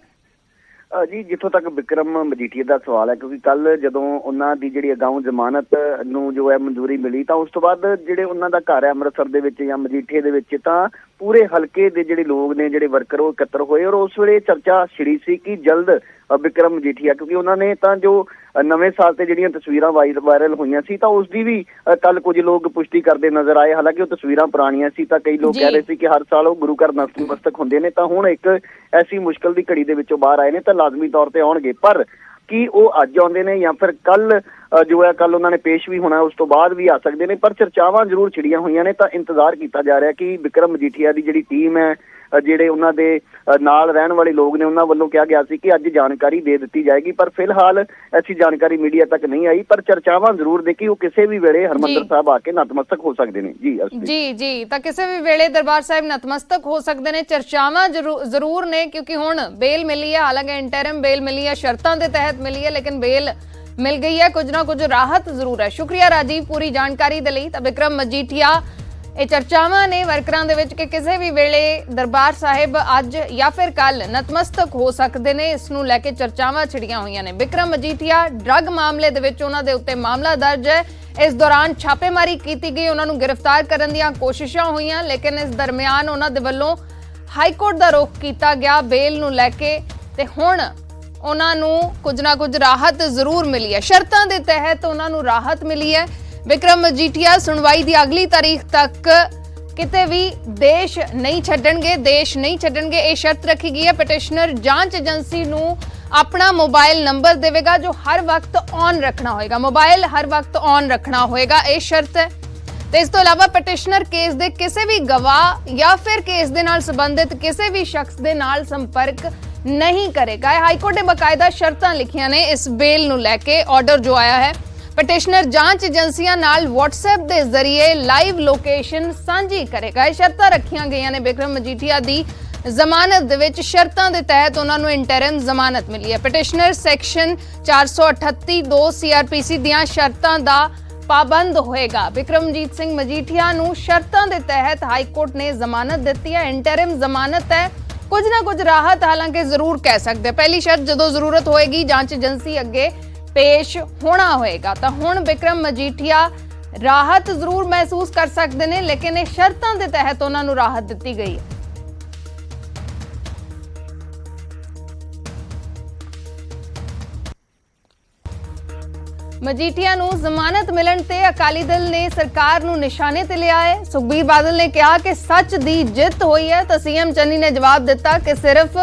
ਜੀ, ਜਿੱਥੋਂ ਤੱਕ ਬਿਕਰਮ ਮਜੀਠੀਆ ਦਾ ਸਵਾਲ ਹੈ, ਕਿਉਂਕਿ ਕੱਲ ਜਦੋਂ ਉਹਨਾਂ ਦੀ ਜਿਹੜੀ ਅਗਾਊਂ ਜ਼ਮਾਨਤ ਨੂੰ ਜੋ ਹੈ ਮਨਜ਼ੂਰੀ ਮਿਲੀ, ਤਾਂ ਉਸ ਤੋਂ ਬਾਅਦ ਜਿਹੜੇ ਉਹਨਾਂ ਦਾ ਘਰ ਹੈ ਅੰਮ੍ਰਿਤਸਰ ਦੇ ਵਿੱਚ ਜਾਂ ਮਜੀਠੇ ਦੇ ਵਿੱਚ, ਤਾਂ ਪੂਰੇ ਹਲਕੇ ਦੇ ਜਿਹੜੇ ਲੋਕ ਨੇ, ਜਿਹੜੇ ਵਰਕਰ, ਉਹ ਇਕੱਤਰ ਹੋਏ। ਔਰ ਉਸ ਵੇਲੇ ਚਰਚਾ ਛਿੜੀ ਸੀ ਕਿ ਜਲਦ ਬਿਕਰਮ ਮਜੀਠੀਆ, ਕਿਉਂਕਿ ਉਹਨਾਂ ਨੇ ਤਾਂ ਜੋ ਨਵੇਂ ਸਾਲ ਤੇ ਜਿਹੜੀਆਂ ਤਸਵੀਰਾਂ ਵਾਇਰਲ ਹੋਈਆਂ ਸੀ, ਤਾਂ ਉਸ ਦੀ ਵੀ ਕੱਲ ਕੁਝ ਲੋਕ ਪੁਸ਼ਟੀ ਕਰਦੇ ਨਜ਼ਰ ਆਏ। ਹਾਲਾਂਕਿ ਉਹ ਤਸਵੀਰਾਂ ਪੁਰਾਣੀਆਂ ਸੀ, ਤਾਂ ਕਈ ਲੋਕ ਕਹਿ ਰਹੇ ਸੀ ਕਿ ਹਰ ਸਾਲ ਉਹ ਗੁਰੂ ਘਰ ਨਤਮਸਤਕ ਹੁੰਦੇ ਨੇ, ਤਾਂ ਹੁਣ ਇੱਕ ਐਸੀ ਮੁਸ਼ਕਲ ਦੀ ਘੜੀ ਦੇ ਵਿੱਚੋਂ ਬਾਹਰ ਆਏ ਨੇ, ਤਾਂ ਲਾਜ਼ਮੀ ਤੌਰ ਤੇ ਆਉਣਗੇ। ਪਰ ਕੀ ਉਹ ਅੱਜ ਆਉਂਦੇ ਨੇ ਜਾਂ ਫਿਰ ਕੱਲ ਜੋ ਹੈ, ਕੱਲ ਉਹਨਾਂ ਨੇ ਪੇਸ਼ ਵੀ ਹੋਣਾ, ਉਸ ਤੋਂ ਬਾਅਦ ਵੀ ਆ ਸਕਦੇ ਨੇ। ਪਰ ਚਰਚਾਵਾਂ ਜ਼ਰੂਰ ਛਿੜੀਆਂ ਹੋਈਆਂ ਨੇ, ਤਾਂ ਇੰਤਜ਼ਾਰ ਕੀਤਾ ਜਾ ਰਿਹਾ ਕਿ ਬਿਕਰਮ ਮਜੀਠੀਆ ਦੀ ਜਿਹੜੀ ਟੀਮ ਹੈ, ਜਿਹੜੇ ਉਹਨਾਂ ਦੇ ਨਾਲ ਰਹਿਣ ਵਾਲੇ ਲੋਕ ਨੇ, ਉਹਨਾਂ ਵੱਲੋਂ ਕਿਹਾ ਗਿਆ ਸੀ ਕਿ ਅੱਜ ਜਾਣਕਾਰੀ ਦੇ ਦਿੱਤੀ ਜਾਏਗੀ, ਪਰ ਫਿਲਹਾਲ ਐਸੀ ਜਾਣਕਾਰੀ ਮੀਡੀਆ ਤੱਕ ਨਹੀਂ ਆਈ। ਪਰ ਚਰਚਾਵਾਂ ਜ਼ਰੂਰ ਨੇ ਕਿ ਉਹ ਕਿਸੇ ਵੀ ਵੇਲੇ ਹਰਿਮੰਦਰ ਸਾਹਿਬ ਆ ਕੇ ਨਤਮਸਤਕ ਹੋ ਸਕਦੇ ਨੇ। ਜੀ, ਤਾਂ ਕਿਸੇ ਵੀ ਵੇਲੇ ਦਰਬਾਰ ਸਾਹਿਬ ਨਤਮਸਤਕ ਹੋ ਸਕਦੇ ਨੇ। ਚਰਚਾਵਾਂ ਜ਼ਰੂਰ ਨੇ, ਕਿਉਂਕਿ ਹੁਣ ਬੇਲ ਮਿਲੀ ਹੈ, ਹਾਲਾਂਕਿ ਇੰਟਰਿਮ ਬੇਲ ਮਿਲੀ ਹੈ, ਸ਼ਰਤਾਂ ਦੇ ਤਹਿਤ ਮਿਲੀ ਹੈ, ਲੇਕਿਨ ਬੇਲ ਮਿਲ ਗਈ ਹੈ, ਕੁਝ ਨਾ ਕੁਝ ਰਾਹਤ ਜ਼ਰੂਰ ਹੈ। ਸ਼ੁਕਰੀਆ ਰਾਜੀਵ ਪੂਰੀ ਜਾਣਕਾਰੀ ਦੇ ਲਈ। ਤਾਂ ਬਿਕਰਮ ਮਜੀਠੀਆ, ਇਹ ਚਰਚਾਵਾਂ ਨੇ ਵਰਕਰਾਂ ਦੇ ਵਿੱਚ ਕਿ ਕਿਸੇ ਵੀ ਵੇਲੇ ਦਰਬਾਰ ਸਾਹਿਬ ਅੱਜ ਜਾਂ ਫਿਰ ਕੱਲ ਨਤਮਸਤਕ ਹੋ ਸਕਦੇ ਨੇ, ਇਸ ਨੂੰ ਲੈ ਕੇ ਚਰਚਾਵਾਂ ਛਿੜੀਆਂ ਹੋਈਆਂ ਨੇ। ਬਿਕਰਮ ਮਜੀਠੀਆ ਡਰੱਗ ਮਾਮਲੇ ਦੇ ਵਿੱਚ ਉਹਨਾਂ ਦੇ ਉੱਤੇ ਮਾਮਲਾ ਦਰਜ ਹੈ। ਇਸ ਦੌਰਾਨ ਛਾਪੇਮਾਰੀ ਕੀਤੀ ਗਈ, ਉਹਨਾਂ ਨੂੰ ਗ੍ਰਿਫਤਾਰ ਕਰਨ ਦੀਆਂ ਕੋਸ਼ਿਸ਼ਾਂ ਹੋਈਆਂ, ਲੇਕਿਨ ਇਸ ਦਰਮਿਆਨ ਉਹਨਾਂ ਦੇ ਵੱਲੋਂ ਹਾਈ ਕੋਰਟ ਦਾ ਰੁਖ ਕੀਤਾ ਗਿਆ ਬੇਲ ਨੂੰ ਲੈ ਕੇ, ਤੇ ਹੁਣ ਉਹਨਾਂ ਨੂੰ ਕੁਝ ਨਾ ਕੁਝ ਰਾਹਤ ਜ਼ਰੂਰ ਮਿਲੀ ਹੈ। ਸ਼ਰਤਾਂ ਦੇ ਤਹਿਤ ਉਹਨਾਂ ਨੂੰ ਰਾਹਤ ਮਿਲੀ ਹੈ। ਵਿਕਰਮ ਮਜੀਠੀਆ ਸੁਣਵਾਈ ਦੀ ਅਗਲੀ ਤਾਰੀਖ ਤੱਕ ਕਿਤੇ ਵੀ ਦੇਸ਼ ਨਹੀਂ ਛੱਡਣਗੇ ਇਹ ਸ਼ਰਤ ਰੱਖੀ ਗਈ ਹੈ। ਪਟੀਸ਼ਨਰ ਜਾਂਚ ਏਜੰਸੀ ਨੂੰ ਆਪਣਾ ਮੋਬਾਈਲ ਨੰਬਰ ਦੇਵੇਗਾ ਜੋ ਹਰ ਵਕਤ ਔਨ ਰੱਖਣਾ ਹੋਏਗਾ। ਮੋਬਾਈਲ ਹਰ ਵਕਤ ਔਨ ਰੱਖਣਾ ਹੋਏਗਾ, ਇਹ ਸ਼ਰਤ ਹੈ। ਤੇ ਇਸ ਤੋਂ ਇਲਾਵਾ ਪਟੀਸ਼ਨਰ ਕੇਸ ਦੇ ਕਿਸੇ ਵੀ ਗਵਾਹ ਜਾਂ ਫਿਰ ਕੇਸ ਦੇ ਨਾਲ ਸੰਬੰਧਿਤ ਕਿਸੇ ਵੀ ਸ਼ਖਸ ਦੇ ਨਾਲ ਸੰਪਰਕ ਨਹੀਂ ਕਰੇਗਾ। ਇਹ ਹਾਈਕੋਰਟ ਨੇ ਬਕਾਇਦਾ ਸ਼ਰਤਾਂ ਲਿਖੀਆਂ ਨੇ ਇਸ ਬੇਲ ਨੂੰ ਲੈ ਕੇ। ਆਰਡਰ ਜੋ ਆਇਆ ਹੈ, ਪਟੀਸ਼ਨਰ ਜਾਂਚ ਏਜੰਸੀਆਂ ਨਾਲ WhatsApp ਦੇ ਜ਼ਰੀਏ ਲਾਈਵ ਲੋਕੇਸ਼ਨ ਸਾਂਝੀ ਕਰੇਗਾ। ਇਹ ਸ਼ਰਤਾਂ ਰੱਖੀਆਂ ਗਈਆਂ ਨੇ ਵਿਕਰਮ ਮਜੀਠੀਆ ਦੀ ਜ਼ਮਾਨਤ ਦੇ ਵਿੱਚ। ਸ਼ਰਤਾਂ ਦੇ ਤਹਿਤ ਉਹਨਾਂ ਨੂੰ ਇੰਟਰਿਮ ਜ਼ਮਾਨਤ ਮਿਲੀ ਹੈ। ਪਟੀਸ਼ਨਰ ਸੈਕਸ਼ਨ 438(2) CRPC ਦੀਆਂ ਸ਼ਰਤਾਂ ਦਾ ਪਾਬੰਦ ਹੋਏਗਾ। ਵਿਕਰਮਜੀਤ ਸਿੰਘ ਮਜੀਠੀਆ ਨੂੰ ਸ਼ਰਤਾਂ ਦੇ ਤਹਿਤ ਹਾਈਕੋਰਟ ਨੇ ਜ਼ਮਾਨਤ ਦਿੱਤੀ ਹੈ। ਇੰਟਰਿਮ ਜ਼ਮਾਨਤ ਹੈ, ਕੁਝ ਨਾ ਕੁਝ ਰਾਹਤ ਹਾਲਾਂਕਿ ਜ਼ਰੂਰ ਕਹਿ ਸਕਦੇ। ਪਹਿਲੀ ਸ਼ਰਤ, ਜਦੋਂ ਜ਼ਰੂਰਤ ਹੋਏਗੀ ਜਾਂਚ ਏਜੰਸੀ ਅੱਗੇ ਪੇਸ਼ ਹੋਣਾ ਹੋਏਗਾ। ਤਾਂ ਹੁਣ ਵਿਕਰਮ ਮਜੀਠੀਆ ਰਾਹਤ ਜ਼ਰੂਰ ਮਹਿਸੂਸ ਕਰ ਸਕਦੇ ਨੇ, ਲੇਕਿਨ ਇਹ ਸ਼ਰਤਾਂ ਦੇ ਤਹਿਤ ਉਹਨਾਂ ਨੂੰ ਰਾਹਤ ਦਿੱਤੀ ਗਈ ਹੈ। ਮਜੀਠੀਆ ਨੂੰ ਜ਼ਮਾਨਤ ਮਿਲਣ ਤੇ ਅਕਾਲੀ ਦਲ ਨੇ ਸਰਕਾਰ ਨੂੰ ਨਿਸ਼ਾਨੇ ਤੇ ਲਿਆ ਹੈ। ਸੁਖਬੀਰ ਬਾਦਲ ਨੇ ਕਿਹਾ ਕਿ ਸੱਚ ਦੀ ਜਿੱਤ ਹੋਈ ਹੈ ਤਾਂ ਸੀਐਮ ਚੰਨੀ ਨੇ ਜਵਾਬ ਦਿੱਤਾ ਕਿ ਸਿਰਫ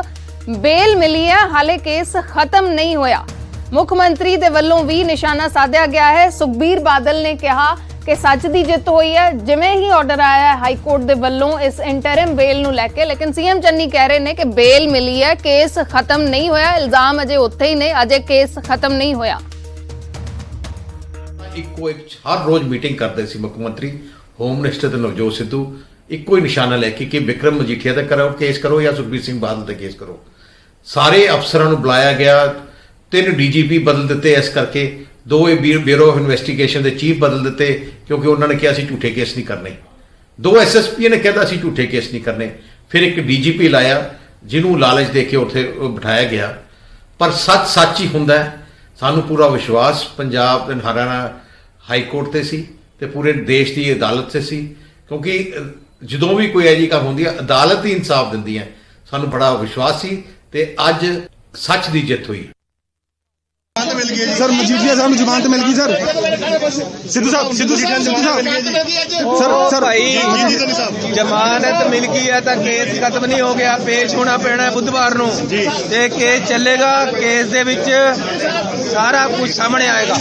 ਬੇਲ ਮਿਲੀ ਹੈ, ਹਾਲੇ ਕੇਸ ਖਤਮ ਨਹੀਂ ਹੋਇਆ। ਮੁੱਖ ਮੰਤਰੀ ਦੇ ਵੱਲੋਂ ਵੀ ਨਿਸ਼ਾਨਾ ਸਾਧਿਆ ਗਿਆ ਹੈ। ਸੁਖਬੀਰ ਬਾਦਲ ਨੇ ਕਿਹਾ ਕਿ ਸੱਚ ਦੀ ਜਿੱਤ ਹੋਈ ਹੈ ਜਿਵੇਂ ਹੀ ਆਰਡਰ ਆਇਆ ਹੈ ਹਾਈਕੋਰਟ ਦੇ ਵੱਲੋਂ ਇਸ ਇੰਟਰਿਮ ਬੇਲ ਨੂੰ ਲੈ ਕੇ। ਲੇਕਿਨ ਸੀਐਮ ਚੰਨੀ ਕਹਿ ਰਹੇ ਨੇ ਕਿ ਬੇਲ ਮਿਲੀ ਹੈ, ਕੇਸ ਖਤਮ ਨਹੀਂ ਹੋਇਆ। ਇਲਜ਼ਾਮ ਅਜੇ ਉੱਥੇ ਹੀ ਨੇ, ਅਜੇ ਕੇਸ ਖਤਮ ਨਹੀਂ ਹੋਇਆ। ਇੱਕੋ ਇੱਕ ਹਰ ਰੋਜ਼ ਮੀਟਿੰਗ ਕਰਦੇ ਸੀ ਮੁੱਖ ਮੰਤਰੀ, ਹੋਮ ਮਿਨਿਸਟਰ ਤੇ ਨਵਜੋਤ ਸਿੱਧੂ, ਇੱਕੋ ਹੀ ਨਿਸ਼ਾਨਾ ਲੈ ਕੇ ਕਿ ਵਿਕਰਮ ਮਜੀਠੀਆ ਤੇ ਕੇਸ ਕਰੋ ਜਾਂ ਸੁਖਬੀਰ ਸਿੰਘ ਬਾਦਲ ਤੇ ਕੇਸ ਕਰੋ। ਸਾਰੇ ਅਫਸਰਾਂ ਨੂੰ ਬੁਲਾਇਆ ਗਿਆ, 3 DGP ਬਦਲ ਦਿੱਤੇ ਇਸ ਕਰਕੇ, 2 ਬਿਊਰੋ ਆਫ ਇਨਵੈਸਟੀਗੇਸ਼ਨ ਦੇ ਚੀਫ ਬਦਲ ਦਿੱਤੇ ਕਿਉਂਕਿ ਉਹਨਾਂ ਨੇ ਕਿਹਾ ਅਸੀਂ ਝੂਠੇ ਕੇਸ ਨਹੀਂ ਕਰਨੇ। 2 SSP ਨੇ ਕਿਹਾ ਅਸੀਂ ਝੂਠੇ ਕੇਸ ਨਹੀਂ ਕਰਨੇ। ਫਿਰ ਇੱਕ DGP ਲਾਇਆ ਜਿਹਨੂੰ ਲਾਲਚ ਦੇ ਕੇ ਉੱਥੇ ਬਿਠਾਇਆ ਗਿਆ। ਪਰ ਸੱਚ ਹੀ ਹੁੰਦਾ ਹੈ। ਸਾਨੂੰ ਪੂਰਾ ਵਿਸ਼ਵਾਸ ਪੰਜਾਬ ਤੇ ਹਰਿਆਣਾ ਹਾਈ ਕੋਰਟ ਤੇ ਸੀ ਤੇ ਪੂਰੇ ਦੇਸ਼ ਦੀ ਅਦਾਲਤ ਤੇ ਸੀ, ਕਿਉਂਕਿ ਜਦੋਂ ਵੀ ਕੋਈ ਅਜਿਹੀ ਕੰਮ ਹੁੰਦੀ ਹੈ ਅਦਾਲਤ ਹੀ ਇਨਸਾਫ ਦਿੰਦੀ ਹੈ। ਸਾਨੂੰ ਬੜਾ ਵਿਸ਼ਵਾਸ ਸੀ ਤੇ ਅੱਜ ਸੱਚ ਦੀ ਜਿੱਤ ਹੋਈ। सर मजीठिया साहब ਨੂੰ ਜ਼ਮਾਨਤ ਮਿਲ ਗਈ ਸਰ। ਸਿੱਧੂ ਸਾਹਿਬ ਸਰ ਭਾਈ ਜ਼ਮਾਨਤ ਮਿਲ ਗਈ ਹੈ ਤਾਂ ਕੇਸ ਖਤਮ ਨਹੀਂ ਹੋ ਗਿਆ, ਪੇਸ਼ ਹੋਣਾ ਪੈਣਾ ਬੁੱਧਵਾਰ ਨੂੰ ਤੇ ਕੇਸ ਚੱਲੇਗਾ। ਕੇਸ ਦੇ ਵਿੱਚ ਸਾਰਾ ਕੁਝ ਸਾਹਮਣੇ ਆਏਗਾ।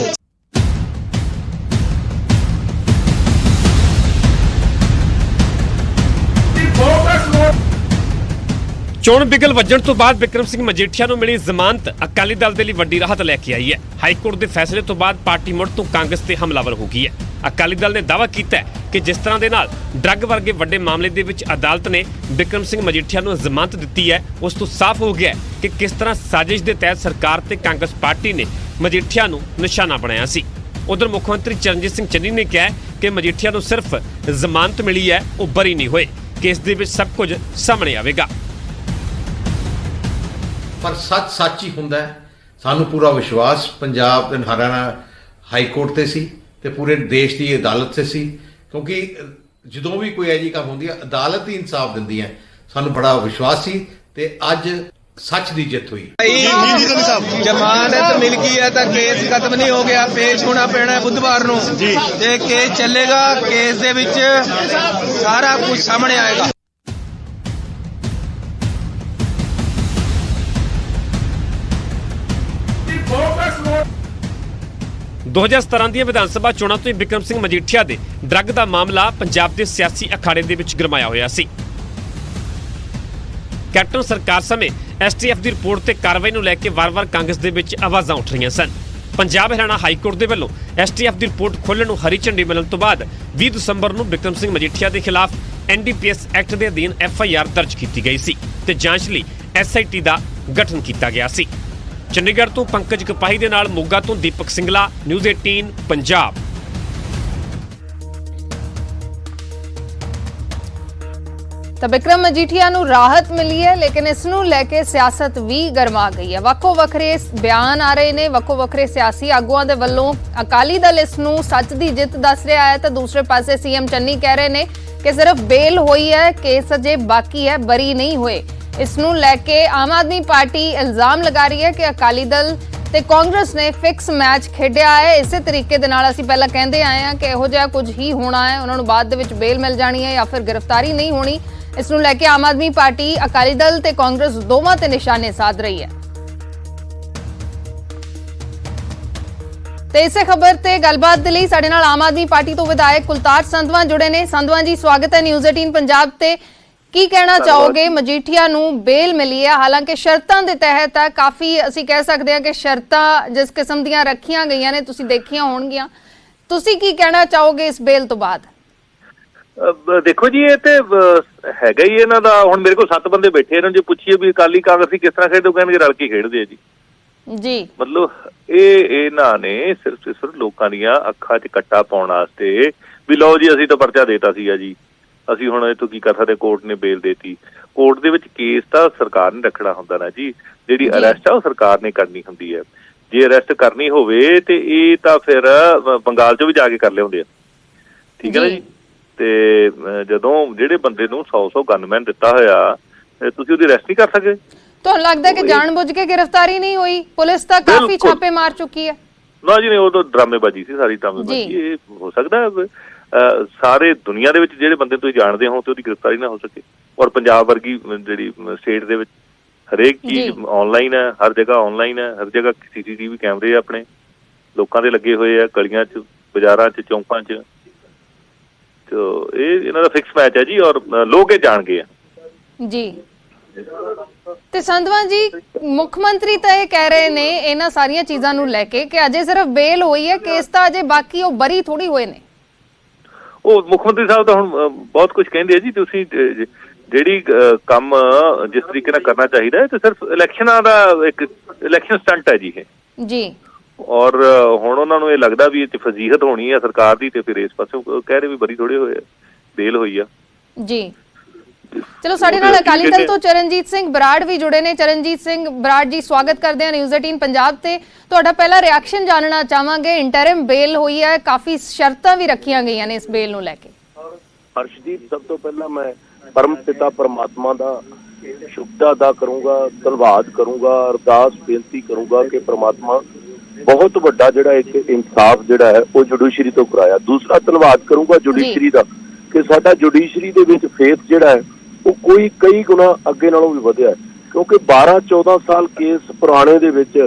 ਚੋਣ ਬਿਗਲ ਵੱਜਣ ਤੋਂ ਬਾਅਦ ਵਿਕਰਮ ਸਿੰਘ ਮਜੀਠੀਆ ਨੂੰ ਮਿਲੀ ਜ਼ਮਾਨਤ ਅਕਾਲੀ ਦਲ ਦੇ ਲਈ ਵੱਡੀ ਰਾਹਤ ਲੈ ਕੇ ਆਈ ਹੈ। ਹਾਈ ਕੋਰਟ ਦੇ ਫੈਸਲੇ ਤੋਂ ਬਾਅਦ ਪਾਰਟੀ ਮੁੜ ਤੋਂ ਕਾਂਗਰਸ ਤੇ ਹਮਲਾਵਰ ਹੋ ਗਈ ਹੈ। ਅਕਾਲੀ ਦਲ ਨੇ ਦਾਅਵਾ ਕੀਤਾ ਹੈ ਕਿ ਜਿਸ ਤਰ੍ਹਾਂ ਦੇ ਨਾਲ ਡਰੱਗ ਵਰਗੇ ਵੱਡੇ ਮਾਮਲੇ ਦੇ ਵਿੱਚ ਅਦਾਲਤ ਨੇ ਵਿਕਰਮ ਸਿੰਘ ਮਜੀਠੀਆ ਨੂੰ ਜ਼ਮਾਨਤ ਦਿੱਤੀ ਹੈ, ਉਸ ਤੋਂ ਸਾਫ਼ ਹੋ ਗਿਆ ਕਿ ਕਿਸ ਤਰ੍ਹਾਂ ਸਾਜ਼ਿਸ਼ ਦੇ ਤਹਿਤ ਸਰਕਾਰ ਤੇ ਕਾਂਗਰਸ ਪਾਰਟੀ ਨੇ ਮਜੀਠੀਆ ਨੂੰ ਨਿਸ਼ਾਨਾ ਬਣਾਇਆ ਸੀ। ਉਧਰ ਮੁੱਖ ਮੰਤਰੀ ਚਰਨਜੀਤ ਸਿੰਘ ਚੰਨੀ ਨੇ ਕਿਹਾ ਕਿ ਮਜੀਠੀਆ ਨੂੰ ਸਿਰਫ ਜ਼ਮਾਨਤ ਮਿਲੀ ਹੈ, ਉਹ ਬਰੀ ਨਹੀਂ ਹੋਏ। ਕੇਸ ਦੇ ਵਿੱਚ ਸਭ ਕੁਝ ਸਾਹਮਣੇ ਆਵੇਗਾ। ਪਰ ਸੱਚ ਹੀ ਹੁੰਦਾ ਹੈ। ਸਾਨੂੰ ਪੂਰਾ ਵਿਸ਼ਵਾਸ ਪੰਜਾਬ ਤੇ ਹਰਿਆਣਾ ਹਾਈ ਕੋਰਟ ਤੇ ਸੀ ਤੇ ਪੂਰੇ ਦੇਸ਼ ਦੀ ਅਦਾਲਤ ਤੇ ਸੀ, ਕਿਉਂਕਿ ਜਦੋਂ ਵੀ ਕੋਈ ਅਜਿਹੀ ਕੰਮ ਹੁੰਦੀ ਹੈ ਅਦਾਲਤ ਹੀ ਇਨਸਾਫ ਦਿੰਦੀ ਹੈ। ਸਾਨੂੰ ਬੜਾ ਵਿਸ਼ਵਾਸ ਸੀ ਤੇ ਅੱਜ ਸੱਚ ਦੀ ਜਿੱਤ ਹੋਈ। ਜ਼ਮਾਨਤ ਮਿਲ ਗਈ ਹੈ ਤਾਂ ਕੇਸ ਖਤਮ ਨਹੀਂ ਹੋ ਗਿਆ, ਪੇਸ਼ ਹੋਣਾ ਪੈਣਾ ਬੁੱਧਵਾਰ ਨੂੰ ਤੇ ਕੇਸ ਚੱਲੇਗਾ। ਕੇਸ ਦੇ ਵਿੱਚ ਸਾਰਾ ਕੁਝ ਸਾਹਮਣੇ ਆਏਗਾ। 2017 ਦੀਆਂ ਵਿਧਾਨ ਸਭਾ ਚੋਣਾਂ ਤੋਂ ਹੀ ਵਿਕਰਮ ਸਿੰਘ ਮਜੀਠੀਆ ਦੇ ਡਰੱਗ ਦਾ ਮਾਮਲਾ ਪੰਜਾਬ ਦੇ ਸਿਆਸੀ ਅਖਾੜੇ ਦੇ ਵਿੱਚ ਗਰਮਾਇਆ ਹੋਇਆ ਸੀ। ਕੈਪਟਨ ਸਰਕਾਰ ਸਮੇਂ STF ਦੀ ਰਿਪੋਰਟ ਤੇ ਕਾਰਵਾਈ ਨੂੰ ਲੈ ਕੇ ਵਾਰ-ਵਾਰ ਕਾਂਗਰਸ ਦੇ ਵਿੱਚ ਆਵਾਜ਼ਾਂ ਉੱਠ ਰਹੀਆਂ ਸਨ। ਪੰਜਾਬ ਹਰਿਆਣਾ ਹਾਈ ਕੋਰਟ ਦੇ ਵੱਲੋਂ STF ਦੀ ਰਿਪੋਰਟ ਖੋਲ੍ਹਣ ਨੂੰ ਹਰੀ ਝੰਡੀ ਮਿਲਣ ਤੋਂ ਬਾਅਦ 20 ਦਸੰਬਰ ਨੂੰ ਵਿਕਰਮ ਸਿੰਘ ਮਜੀਠੀਆ ਦੇ ਖਿਲਾਫ NDPS ਐਕਟ ਦੇ ਅਧੀਨ FIR ਦਰਜ ਕੀਤੀ ਗਈ ਸੀ ਤੇ ਜਾਂਚ ਲਈ SIT ਦਾ ਗਠਨ ਕੀਤਾ ਗਿਆ ਸੀ। ਚੰਡੀਗੜ੍ਹ ਤੋਂ ਪੰਕਜ ਕਪਾਹੀ ਦੇ ਨਾਲ ਮੋਗਾ ਤੋਂ ਦੀਪਕ ਸਿੰਗਲਾ, ਨਿਊਜ਼ 18 ਪੰਜਾਬ। ਤਾਂ ਵਿਕਰਮ ਮਜੀਠੀਆ ਨੂੰ ਰਾਹਤ ਮਿਲੀ ਹੈ, ਲੇਕਿਨ ਇਸ ਨੂੰ ਲੈ ਕੇ ਸਿਆਸਤ ਵੀ ਗਰਮਾ ਗਈ ਹੈ। ਵੱਖੋ ਵੱਖਰੇ ਬਿਆਨ ਆ ਰਹੇ ਨੇ, ਵੱਖੋ ਵੱਖਰੇ ਸਿਆਸੀ ਆਗੂਆਂ ਦੇ ਵੱਲੋਂ। ਅਕਾਲੀ ਦਲ ਇਸ ਨੂੰ ਸੱਚ ਦੀ ਜਿੱਤ ਦੱਸ ਰਿਹਾ ਹੈ ਤਾਂ ਦੂਸਰੇ ਪਾਸੇ CM ਚੰਨੀ ਕਹਿ ਰਹੇ ਨੇ ਕਿ ਸਿਰਫ ਬੇਲ ਹੋਈ ਹੈ, ਕੇਸ ਅਜੇ ਬਾਕੀ ਹੈ, ਬਰੀ ਨਹੀਂ ਹੋਏ। ਇਸ ਨੂੰ ਲੈ ਕੇ ਆਮ ਆਦਮੀ ਪਾਰਟੀ ਇਲਜ਼ਾਮ ਲਗਾ ਰਹੀ ਹੈ ਕਿ ਅਕਾਲੀ ਦਲ ਤੇ ਕਾਂਗਰਸ ਨੇ ਫਿਕਸ ਮੈਚ ਖੇਡਿਆ ਹੈ। ਇਸੇ ਤਰੀਕੇ ਦੇ ਨਾਲ ਅਸੀਂ ਪਹਿਲਾਂ ਕਹਿੰਦੇ ਆਏ ਹਾਂ ਕਿ ਇਹੋ ਜਿਹਾ ਕੁਝ ਹੀ ਹੋਣਾ ਹੈ, ਉਹਨਾਂ ਨੂੰ ਬਾਅਦ ਦੇ ਵਿੱਚ ਬੇਲ ਮਿਲ ਜਾਣੀ ਹੈ ਜਾਂ ਫਿਰ ਗ੍ਰਿਫਤਾਰੀ ਨਹੀਂ ਹੋਣੀ। ਇਸ ਨੂੰ ਲੈ ਕੇ ਆਮ ਆਦਮੀ ਪਾਰਟੀ ਅਕਾਲੀ ਦਲ ਤੇ ਕਾਂਗਰਸ ਦੋਵਾਂ ਤੇ ਨਿਸ਼ਾਨੇ ਸਾਧ ਰਹੀ ਹੈ। ਤੇ ਇਸੇ ਖਬਰ ਤੇ ਗੱਲਬਾਤ ਦੇ ਲਈ ਸਾਡੇ ਨਾਲ ਆਮ ਆਦਮੀ ਪਾਰਟੀ ਤੋਂ ਵਿਧਾਇਕ ਕੁਲਤਾਰ ਸੰਧਵਾਂ ਜੁੜੇ ਨੇ। ਸੰਧਵਾਂ ਜੀ, ਸਵਾਗਤ ਹੈ ਨਿਊਜ਼ 18 ਪੰਜਾਬ ਤੇ। ਕੀ ਕਹਿਣਾ ਚਾਹੋਗੇ? ਮਜੀਠੀਆ ਨੂੰ ਬੇਲ ਮਿਲੀ ਹੈ, ਹਾਲਾਂਕਿ ਸ਼ਰਤਾਂ ਦੇ ਤਹਿਤ ਹੈ। ਕਾਫੀ ਅਸੀਂ ਕਹਿ ਸਕਦੇ ਹਾਂ ਕਿ ਸ਼ਰਤਾਂ ਜਿਸ ਕਿਸਮ ਦੀਆਂ ਰੱਖੀਆਂ ਗਈਆਂ ਨੇ ਤੁਸੀਂ ਦੇਖੀਆਂ ਹੋਣਗੀਆਂ। ਤੁਸੀਂ ਕੀ ਕਹਿਣਾ ਚਾਹੋਗੇ ਇਸ ਬੇਲ ਤੋਂ ਬਾਅਦ? ਦੇਖੋ ਜੀ, ਇਹ ਤੇ ਹੈਗਾ ਹੀ ਇਹਨਾਂ ਦਾ। ਹੁਣ ਮੇਰੇ ਕੋਲ 7 ਬੰਦੇ ਬੈਠੇ, ਇਹਨਾਂ ਨੂੰ ਜੇ ਪੁੱਛੀਏ ਵੀ ਅਕਾਲੀ ਕਾਂਗਰਸੀ ਕਿਸ ਤਰ੍ਹਾਂ ਖੇਡਦੇ, ਕਹਿੰਦੇ ਰਲ ਕੇ ਖੇਡਦੇ ਆ ਜੀ। ਮਤਲਬ ਇਹਨਾਂ ਨੇ ਸਿਰਫ ਲੋਕਾਂ ਦੀਆਂ ਅੱਖਾਂ 'ਚ ਕੱਟਾ ਪਾਉਣ ਵਾਸਤੇ ਵੀ ਲਓ ਜੀ ਅਸੀਂ ਤਾਂ ਪਰਚਾ ਦੇਤਾ ਸੀਗਾ ਜੀ, ਅਸੀਂ ਹੁਣ ਇਹ ਤੋਂ ਕੀ ਕਰ ਸਕਦੇ, ਕੋਰਟ ਨੇ ਬੇਲ ਦੇਤੀ। ਕੋਰਟ ਦੇ ਵਿੱਚ ਕੇਸ ਤਾਂ ਸਰਕਾਰ ਨੇ ਰੱਖਣਾ ਹੁੰਦਾ ਨਾ ਜੀ, ਜਿਹੜੀ ਅਰੈਸਟ ਆ ਉਹ ਸਰਕਾਰ ਨੇ ਕਰਨੀ ਹੁੰਦੀ ਹੈ। ਜੇ ਅਰੈਸਟ ਕਰਨੀ ਹੋਵੇ ਤੇ ਇਹ ਤਾਂ ਫਿਰ ਬੰਗਾਲ 'ਚੋਂ ਵੀ ਜਾ ਕੇ ਕਰ ਲਿਆਉਂਦੇ ਆ, ਠੀਕ ਹੈ ਨਾ ਜੀ। ਤੇ ਜਦੋਂ ਜਿਹੜੇ ਬੰਦੇ ਨੂੰ 100 ਗਨਮੈਨ ਦਿੱਤਾ ਹੋਇਆ, ਤੁਸੀਂ ਉਹਦੀ ਅਰੈਸਟ ਨਹੀਂ ਕਰ ਸਕਦੇ? ਤੁਹਾਨੂੰ ਲੱਗਦਾ ਕਿ ਜਾਣਬੁੱਝ ਕੇ ਗ੍ਰਿਫਤਾਰੀ ਨਹੀਂ ਹੋਈ? ਪੁਲਿਸ ਤਾਂ ਕਾਫੀ ਛਾਪੇ ਮਾਰ ਚੁੱਕੀ ਹੈ। ਨਾ ਜੀ, ਨਹੀਂ, ਉਹ ਤਾਂ ਡਰਾਮੇਬਾਜ਼ੀ ਸੀ, ਸਾਰੀ ਡਰਾਮੇਬਾਜ਼ੀ। ਇਹ ਹੋ ਸਕਦਾ ਸਾਰੇ ਦੁਨੀਆ ਦੇ ਵਿੱਚ ਜਿਹੜੇ ਬੰਦੇ ਤੁਸੀਂ ਜਾਣਦੇ ਹੋ ਤੇ ਉਹਦੀ ਗ੍ਰਿਫਤਾਰੀ ਨਾ ਹੋ ਸਕੇ। ਔਰ ਪੰਜਾਬ ਵਰਗੀ ਜਿਹੜੀ ਸਟੇਟ ਦੇ ਵਿੱਚ ਹਰੇਕ ਚੀਜ਼ ਆਨਲਾਈਨ ਹੈ, ਹਰ ਜਗ੍ਹਾ ਆਨਲਾਈਨ ਹੈ, ਹਰ ਜਗ੍ਹਾ CCTV ਕੈਮਰੇ ਆਪਣੇ ਲੋਕਾਂ ਦੇ ਲੱਗੇ ਹੋਏ ਆ, ਗਲੀਆਂ 'ਚ, ਬਾਜ਼ਾਰਾਂ 'ਚ, ਚੌਂਕਾਂ 'ਚ। ਇਹ ਇਹਨਾਂ ਦਾ ਫਿਕਸ ਮੈਚ ਹੈ ਜੀ, ਔਰ ਲੋਕ ਇਹ ਜਾਣ ਗਏ ਆ ਜੀ। ਤੇ ਸੰਧਵਾਂ ਜੀ, ਮੁੱਖ ਮੰਤਰੀ ਤਾਂ ਇਹ ਕਹਿ ਰਹੇ ਨੇ ਇਹਨਾਂ ਸਾਰੀਆਂ ਚੀਜ਼ਾਂ ਨੂੰ ਲੈ ਕੇ ਕਿ ਅਜੇ ਸਿਰਫ ਬੇਲ ਹੋਈ ਹੈ, ਕੇਸ ਤਾਂ ਅਜੇ ਬਾਕੀ, ਉਹ ਬਰੀ ਥੋੜੀ ਹੋਏ ਨੇ। ਉਹ ਮੁੱਖ ਮੰਤਰੀ ਸਾਹਿਬ ਤਾਂ ਹੁਣ ਬਹੁਤ ਕੁਝ ਕਹਿੰਦੇ ਆ ਜੀ। ਤੁਸੀਂ ਜਿਹੜੀ ਕੰਮ ਜਿਸ ਤਰੀਕੇ ਨਾਲ ਕਰਨਾ ਚਾਹੀਦਾ ਹੈ ਤੇ ਸਿਰਫ ਇਲੈਕਸ਼ਨਾਂ ਦਾ ਇੱਕ ਇਲੈਕਸ਼ਨ ਸਟੰਟ ਹੈ ਜੀ ਇਹ ਜੀ। ਔਰ ਹੁਣ ਉਹਨਾਂ ਨੂੰ ਇਹ ਲੱਗਦਾ ਵੀ ਇਹ 'ਚ ਫਜ਼ੀਹਤ ਹੋਣੀ ਹੈ ਸਰਕਾਰ ਦੀ, ਤੇ ਫਿਰ ਇਸ ਪਾਸੇ ਕਹਿ ਰਹੇ ਵੀ ਬਰੀ ਥੋੜੇ ਹੋਏ ਆ, ਬੇਲ ਹੋਈ ਆ ਜੀ। ਚਲੋ, ਸਾਡੇ ਨਾਲ ਅਕਾਲੀ ਦਲ ਤੋਂ ਚਰਨਜੀਤ ਸਿੰਘ ਬਰਾੜ ਵੀ ਜੁੜੇ ਨੇ। ਚਰਨਜੀਤ ਸਿੰਘ ਬਰਾੜ ਜੀ, ਸਵਾਗਤ ਕਰਦੇ ਹਾਂ ਨਿਊਜ਼ 18 ਪੰਜਾਬ ਤੇ। ਤੁਹਾਡਾ ਪਹਿਲਾ ਰਿਐਕਸ਼ਨ ਜਾਣਨਾ ਚਾਹਾਂਗੇ। ਇੰਟਰਿਮ ਬੇਲ ਹੋਈ ਹੈ, ਕਾਫੀ ਸ਼ਰਤਾਂ ਵੀ ਰੱਖੀਆਂ ਗਈਆਂ ਨੇ ਇਸ ਬੇਲ ਨੂੰ ਲੈ ਕੇ। ਹਰਸ਼ਦੀਪ, ਸਭ ਤੋਂ ਪਹਿਲਾਂ ਮੈਂ ਪਰਮ ਪਿਤਾ ਪਰਮਾਤਮਾ ਦਾ ਸ਼ੁਕਰ ਅਦਾ ਕਰੂੰਗਾ, ਧੰਨਵਾਦ ਕਰੂੰਗਾ, ਅਰਦਾਸ ਬੇਨਤੀ ਕਰੂੰਗਾ ਕਿ ਪਰਮਾਤਮਾ ਬਹੁਤ ਵੱਡਾ ਜਿਹੜਾ ਇੱਕ ਇਨਸਾਫ ਜਿਹੜਾ ਹੈ ਉਹ ਜੁਡੀਸ਼ਰੀ ਤੋਂ ਕਰਾਇਆ। ਦੂਸਰਾ ਧੰਨਵਾਦ ਕਰੂੰਗਾ ਜੁਡੀਸ਼ਰੀ ਦਾ ਕਿ ਸਾਡਾ ਜੁਡੀਸ਼ਰੀ ਦੇ ਵਿੱਚ ਫੇਥ ਜਿਹੜਾ ਹੈ ਉਹ ਕਈ ਗੁਣਾ ਅੱਗੇ ਨਾਲੋਂ ਵੀ ਵਧਿਆ, ਕਿਉਂਕਿ 12-14 ਸਾਲ ਕੇਸ ਪੁਰਾਣੇ ਦੇ ਵਿੱਚ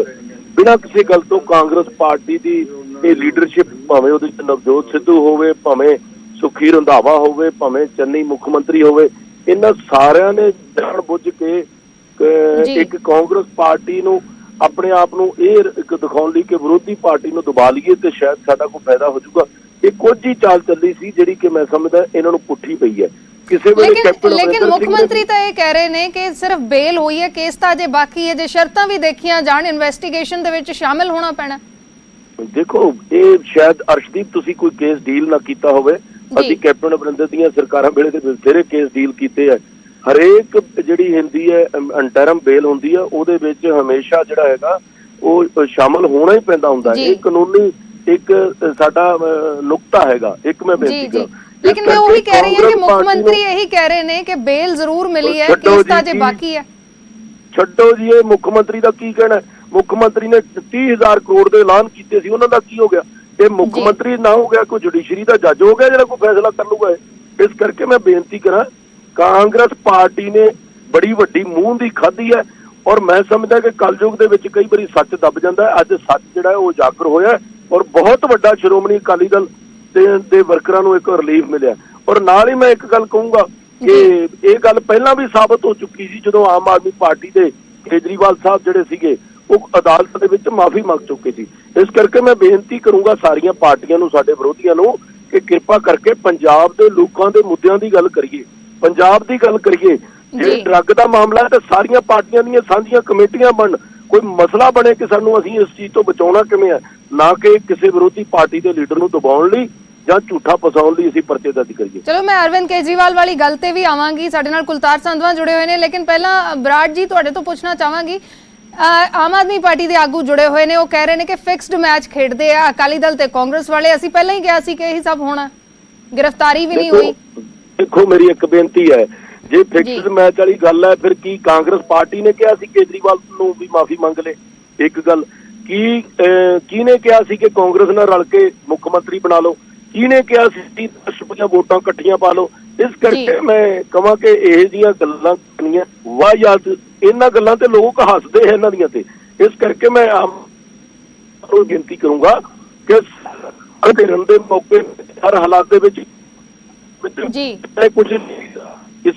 ਬਿਨਾਂ ਕਿਸੇ ਗੱਲ ਤੋਂ ਕਾਂਗਰਸ ਪਾਰਟੀ ਦੀ ਇਹ ਲੀਡਰਸ਼ਿਪ, ਭਾਵੇਂ ਉਹਦੇ ਵਿੱਚ ਨਵਜੋਤ ਸਿੱਧੂ ਹੋਵੇ, ਭਾਵੇਂ ਸੁਖੀ ਰੰਧਾਵਾ ਹੋਵੇ, ਭਾਵੇਂ ਚੰਨੀ ਮੁੱਖ ਮੰਤਰੀ ਹੋਵੇ, ਇਹਨਾਂ ਸਾਰਿਆਂ ਨੇ ਜਾਣ ਬੁੱਝ ਕੇ ਇੱਕ ਕਾਂਗਰਸ ਪਾਰਟੀ ਨੂੰ ਆਪਣੇ ਆਪ ਨੂੰ ਇਹ ਇੱਕ ਦਿਖਾਉਣ ਲਈ ਕਿ ਵਿਰੋਧੀ ਪਾਰਟੀ ਨੂੰ ਦਬਾ ਲਈਏ ਤੇ ਸ਼ਾਇਦ ਸਾਡਾ ਕੋਈ ਫਾਇਦਾ ਹੋ ਜਾਊਗਾ। ਇਹ ਕੁਝ ਹੀ ਚਾਲ ਚੱਲੀ ਸੀ ਜਿਹੜੀ ਕਿ ਮੈਂ ਸਮਝਦਾ ਇਹਨਾਂ ਨੂੰ ਪੁੱਠੀ ਪਈ ਹੈ। ਕਿਸੇ ਵੇਲੇ ਲੇਕਿਨ ਮੁੱਖ ਮੰਤਰੀ ਤਾਂ ਇਹ ਕਹਿ ਰਹੇ ਨੇ ਕਿ ਸਿਰਫ ਬੇਲ ਹੋਈ ਹੈ, ਕੇਸ ਤਾਂ ਅਜੇ ਬਾਕੀ ਹੈ। ਜੇ ਸ਼ਰਤਾਂ ਵੀ ਦੇਖੀਆਂ ਜਾਣ, ਇਨਵੈਸਟੀਗੇਸ਼ਨ ਦੇ ਵਿੱਚ ਸ਼ਾਮਿਲ ਹੋਣਾ ਪੈਣਾ। ਦੇਖੋ, ਇਹ ਸ਼ਾਇਦ ਅਰਸ਼ਦੀਪ ਤੁਸੀਂ ਕੋਈ ਕੇਸ ਡੀਲ ਨਾ ਕੀਤਾ ਹੋਵੇ। ਅਸੀਂ ਕੈਪਟਨ ਅਮਰਿੰਦਰ ਦੀਆਂ ਸਰਕਾਰਾਂ ਵੇਲੇ ਦੇ ਬਥੇਰੇ ਕੇਸ ਡੀਲ ਕੀਤੇ ਆ। ਹਰੇਕ ਜਿਹੜੀ ਹੁੰਦੀ ਹੈ ਇੰਟਰਮ ਬੇਲ ਹੁੰਦੀ ਹੈ, ਉਹਦੇ ਵਿੱਚ ਹਮੇਸ਼ਾ ਜਿਹੜਾ ਹੈਗਾ ਉਹ ਸ਼ਾਮਲ ਹੋਣਾ ਹੀ ਪੈਂਦਾ ਹੁੰਦਾ। ਇਹ ਕਾਨੂੰਨੀ ਇੱਕ ਸਾਡਾ ਨੁਕਤਾ ਹੈਗਾ। ਇੱਕ ਮੈਂ ਬੇਨਤੀ ਕਰਾਂ, ਲੇਕਿਨ ਮੈਂ ਉਹ ਵੀ ਕਹਿ ਰਹੀ ਹਾਂ ਕਿ ਮੁੱਖ ਮੰਤਰੀ ਇਹੀ ਕਹਿ ਰਹੇ ਨੇ ਕਿ ਬੇਲ ਜ਼ਰੂਰ ਮਿਲੀ ਹੈ, ਕੇਸ ਤਾਂ ਅਜੇ ਬਾਕੀ ਹੈ। ਛੱਡੋ ਜੀ, ਇਹ ਮੁੱਖ ਮੰਤਰੀ ਦਾ ਕੀ ਕਹਿਣਾ। ਮੁੱਖ ਮੰਤਰੀ ਨੇ 30,000 ਕਰੋੜ ਦੇ ਐਲਾਨ ਕੀਤੇ ਸੀ, ਉਹਨਾਂ ਦਾ ਕੀ ਹੋ ਗਿਆ? ਇਹ ਮੁੱਖ ਮੰਤਰੀ ਨਾ ਹੋ ਗਿਆ, ਕੋਈ ਜੁਡੀਸ਼ਰੀ ਦਾ ਜੱਜ ਹੋ ਗਿਆ ਜਿਹੜਾ ਕੋਈ ਫੈਸਲਾ ਕਰ ਲੂਗਾ। ਇਸ ਕਰਕੇ ਮੈਂ ਬੇਨਤੀ ਕਰਾਂ, ਕਾਂਗਰਸ ਪਾਰਟੀ ਨੇ ਬੜੀ ਵੱਡੀ ਮੂੰਹ ਦੀ ਖਾਧੀ ਹੈ ਔਰ ਮੈਂ ਸਮਝਦਾ ਕਿ ਕਲਯੁਗ ਦੇ ਵਿੱਚ ਕਈ ਵਾਰੀ ਸੱਚ ਦੱਬ ਜਾਂਦਾ। ਅੱਜ ਸੱਚ ਜਿਹੜਾ ਹੈ ਉਹ ਉਜਾਗਰ ਹੋਇਆ ਔਰ ਬਹੁਤ ਵੱਡਾ ਸ਼੍ਰੋਮਣੀ ਅਕਾਲੀ ਦਲ ਦੇ ਵਰਕਰਾਂ ਨੂੰ ਇੱਕ ਰਿਲੀਫ ਮਿਲਿਆ। ਔਰ ਨਾਲ ਹੀ ਮੈਂ ਇੱਕ ਗੱਲ ਕਹੂੰਗਾ ਕਿ ਇਹ ਗੱਲ ਪਹਿਲਾਂ ਵੀ ਸਾਬਤ ਹੋ ਚੁੱਕੀ ਸੀ, ਜਦੋਂ ਆਮ ਆਦਮੀ ਪਾਰਟੀ ਦੇ ਕੇਜਰੀਵਾਲ ਸਾਹਿਬ ਜਿਹੜੇ ਸੀਗੇ ਉਹ ਅਦਾਲਤ ਦੇ ਵਿੱਚ ਮਾਫੀ ਮੰਗ ਚੁੱਕੇ ਸੀ। ਇਸ ਕਰਕੇ ਮੈਂ ਬੇਨਤੀ ਕਰੂੰਗਾ ਸਾਰੀਆਂ ਪਾਰਟੀਆਂ ਨੂੰ, ਸਾਡੇ ਵਿਰੋਧੀਆਂ ਨੂੰ, ਕਿ ਕਿਰਪਾ ਕਰਕੇ ਪੰਜਾਬ ਦੇ ਲੋਕਾਂ ਦੇ ਮੁੱਦਿਆਂ ਦੀ ਗੱਲ ਕਰੀਏ, ਪੰਜਾਬ ਦੀ ਗੱਲ ਕਰੀਏ। ਜੇ ਡਰੱਗ ਦਾ ਮਾਮਲਾ ਹੈ ਤਾਂ ਸਾਰੀਆਂ ਪਾਰਟੀਆਂ ਦੀਆਂ ਸਾਂਝੀਆਂ ਕਮੇਟੀਆਂ ਬਣਨ, ਕੋਈ ਮਸਲਾ ਬਣੇ ਕਿ ਸਾਨੂੰ ਅਸੀਂ ਇਸ ਚੀਜ਼ ਤੋਂ ਬਚਾਉਣਾ ਕਿਵੇਂ ਹੈ, ਨਾ ਕਿ ਕਿਸੇ ਵਿਰੋਧੀ ਪਾਰਟੀ ਦੇ ਲੀਡਰ ਨੂੰ ਦਬਾਉਣ ਲਈ ਜਾਂ ਝੂਠਾ ਫਸਾਉਣ ਲਈ ਅਸੀਂ ਪਰਚੇ ਦਰਜ ਕਰੀਏ। ਚਲੋ, ਮੈਂ ਅਰਵਿੰਦ ਕੇਜਰੀਵਾਲ ਵਾਲੀ ਗੱਲ ਤੇ ਵੀ ਆਵਾਂਗੀ। ਸਾਡੇ ਨਾਲ ਕੁਲਤਾਰ ਸੰਧਵਾਂ ਜੁੜੇ ਹੋਏ ਨੇ, ਲੇਕਿਨ ਪਹਿਲਾਂ ਬਰਾੜ ਜੀ ਤੁਹਾਡੇ ਤੋਂ ਪੁੱਛਣਾ ਚਾਹਾਂਗੀ। ਆਮ ਆਦਮੀ ਪਾਰਟੀ ਦੇ ਆਗੂ ਜੁੜੇ ਹੋਏ ਨੇ, ਉਹ ਕਹਿ ਰਹੇ ਨੇ ਕਿ ਫਿਕਸਡ ਮੈਚ ਖੇਡਦੇ ਆ ਅਕਾਲੀ ਦਲ ਤੇ ਕਾਂਗਰਸ ਵਾਲੇ। ਅਸੀਂ ਪਹਿਲਾਂ ਹੀ ਕਿਹਾ ਸੀ ਕਿ ਇਹੀ ਸਭ ਹੋਣਾ, ਗ੍ਰਿਫਤਾਰੀ ਵੀ ਨਹੀਂ ਹੋਈ। ਦੇਖੋ, ਮੇਰੀ ਇੱਕ ਬੇਨਤੀ ਹੈ, ਜੇ ਫਿਕਸ ਮੈਚ ਵਾਲੀ ਗੱਲ ਹੈ, ਫਿਰ ਕੀ ਕਾਂਗਰਸ ਪਾਰਟੀ ਨੇ ਕਿਹਾ ਸੀ ਕੇਜਰੀਵਾਲ ਨੂੰ ਵੀ ਮਾਫੀ ਮੰਗ ਲੇ? ਇੱਕ ਗੱਲ, ਕਿਹਨੇ ਕਿਹਾ ਸੀ ਕਿ ਕਾਂਗਰਸ ਨਾਲ ਰਲ ਕੇ ਮੁੱਖ ਮੰਤਰੀ ਬਣਾ ਲਓ? ਕਿਹਨੇ ਕਿਹਾ ਸੀ 10 ਵੋਟਾਂ ਇਕੱਠੀਆਂ ਪਾ ਲਓ? ਇਸ ਕਰਕੇ ਮੈਂ ਕਹਾਂ ਕਿ ਇਹ ਜਿਹੀਆਂ ਗੱਲਾਂ ਕਰਨੀਆਂ ਵਾਹਿਯਾਤ, ਇਹਨਾਂ ਗੱਲਾਂ ਤੇ ਲੋਕ ਹੱਸਦੇ ਹੈ ਇਹਨਾਂ ਦੀਆਂ ਤੇ। ਇਸ ਕਰਕੇ ਮੈਂ ਆਮ ਨੂੰ ਬੇਨਤੀ ਕਰੂੰਗਾ ਕਿ ਕਰਨ ਦੇ ਮੌਕੇ ਹਰ ਹਾਲਾਤ ਦੇ ਵਿੱਚ ਕੁਝ ਇਸ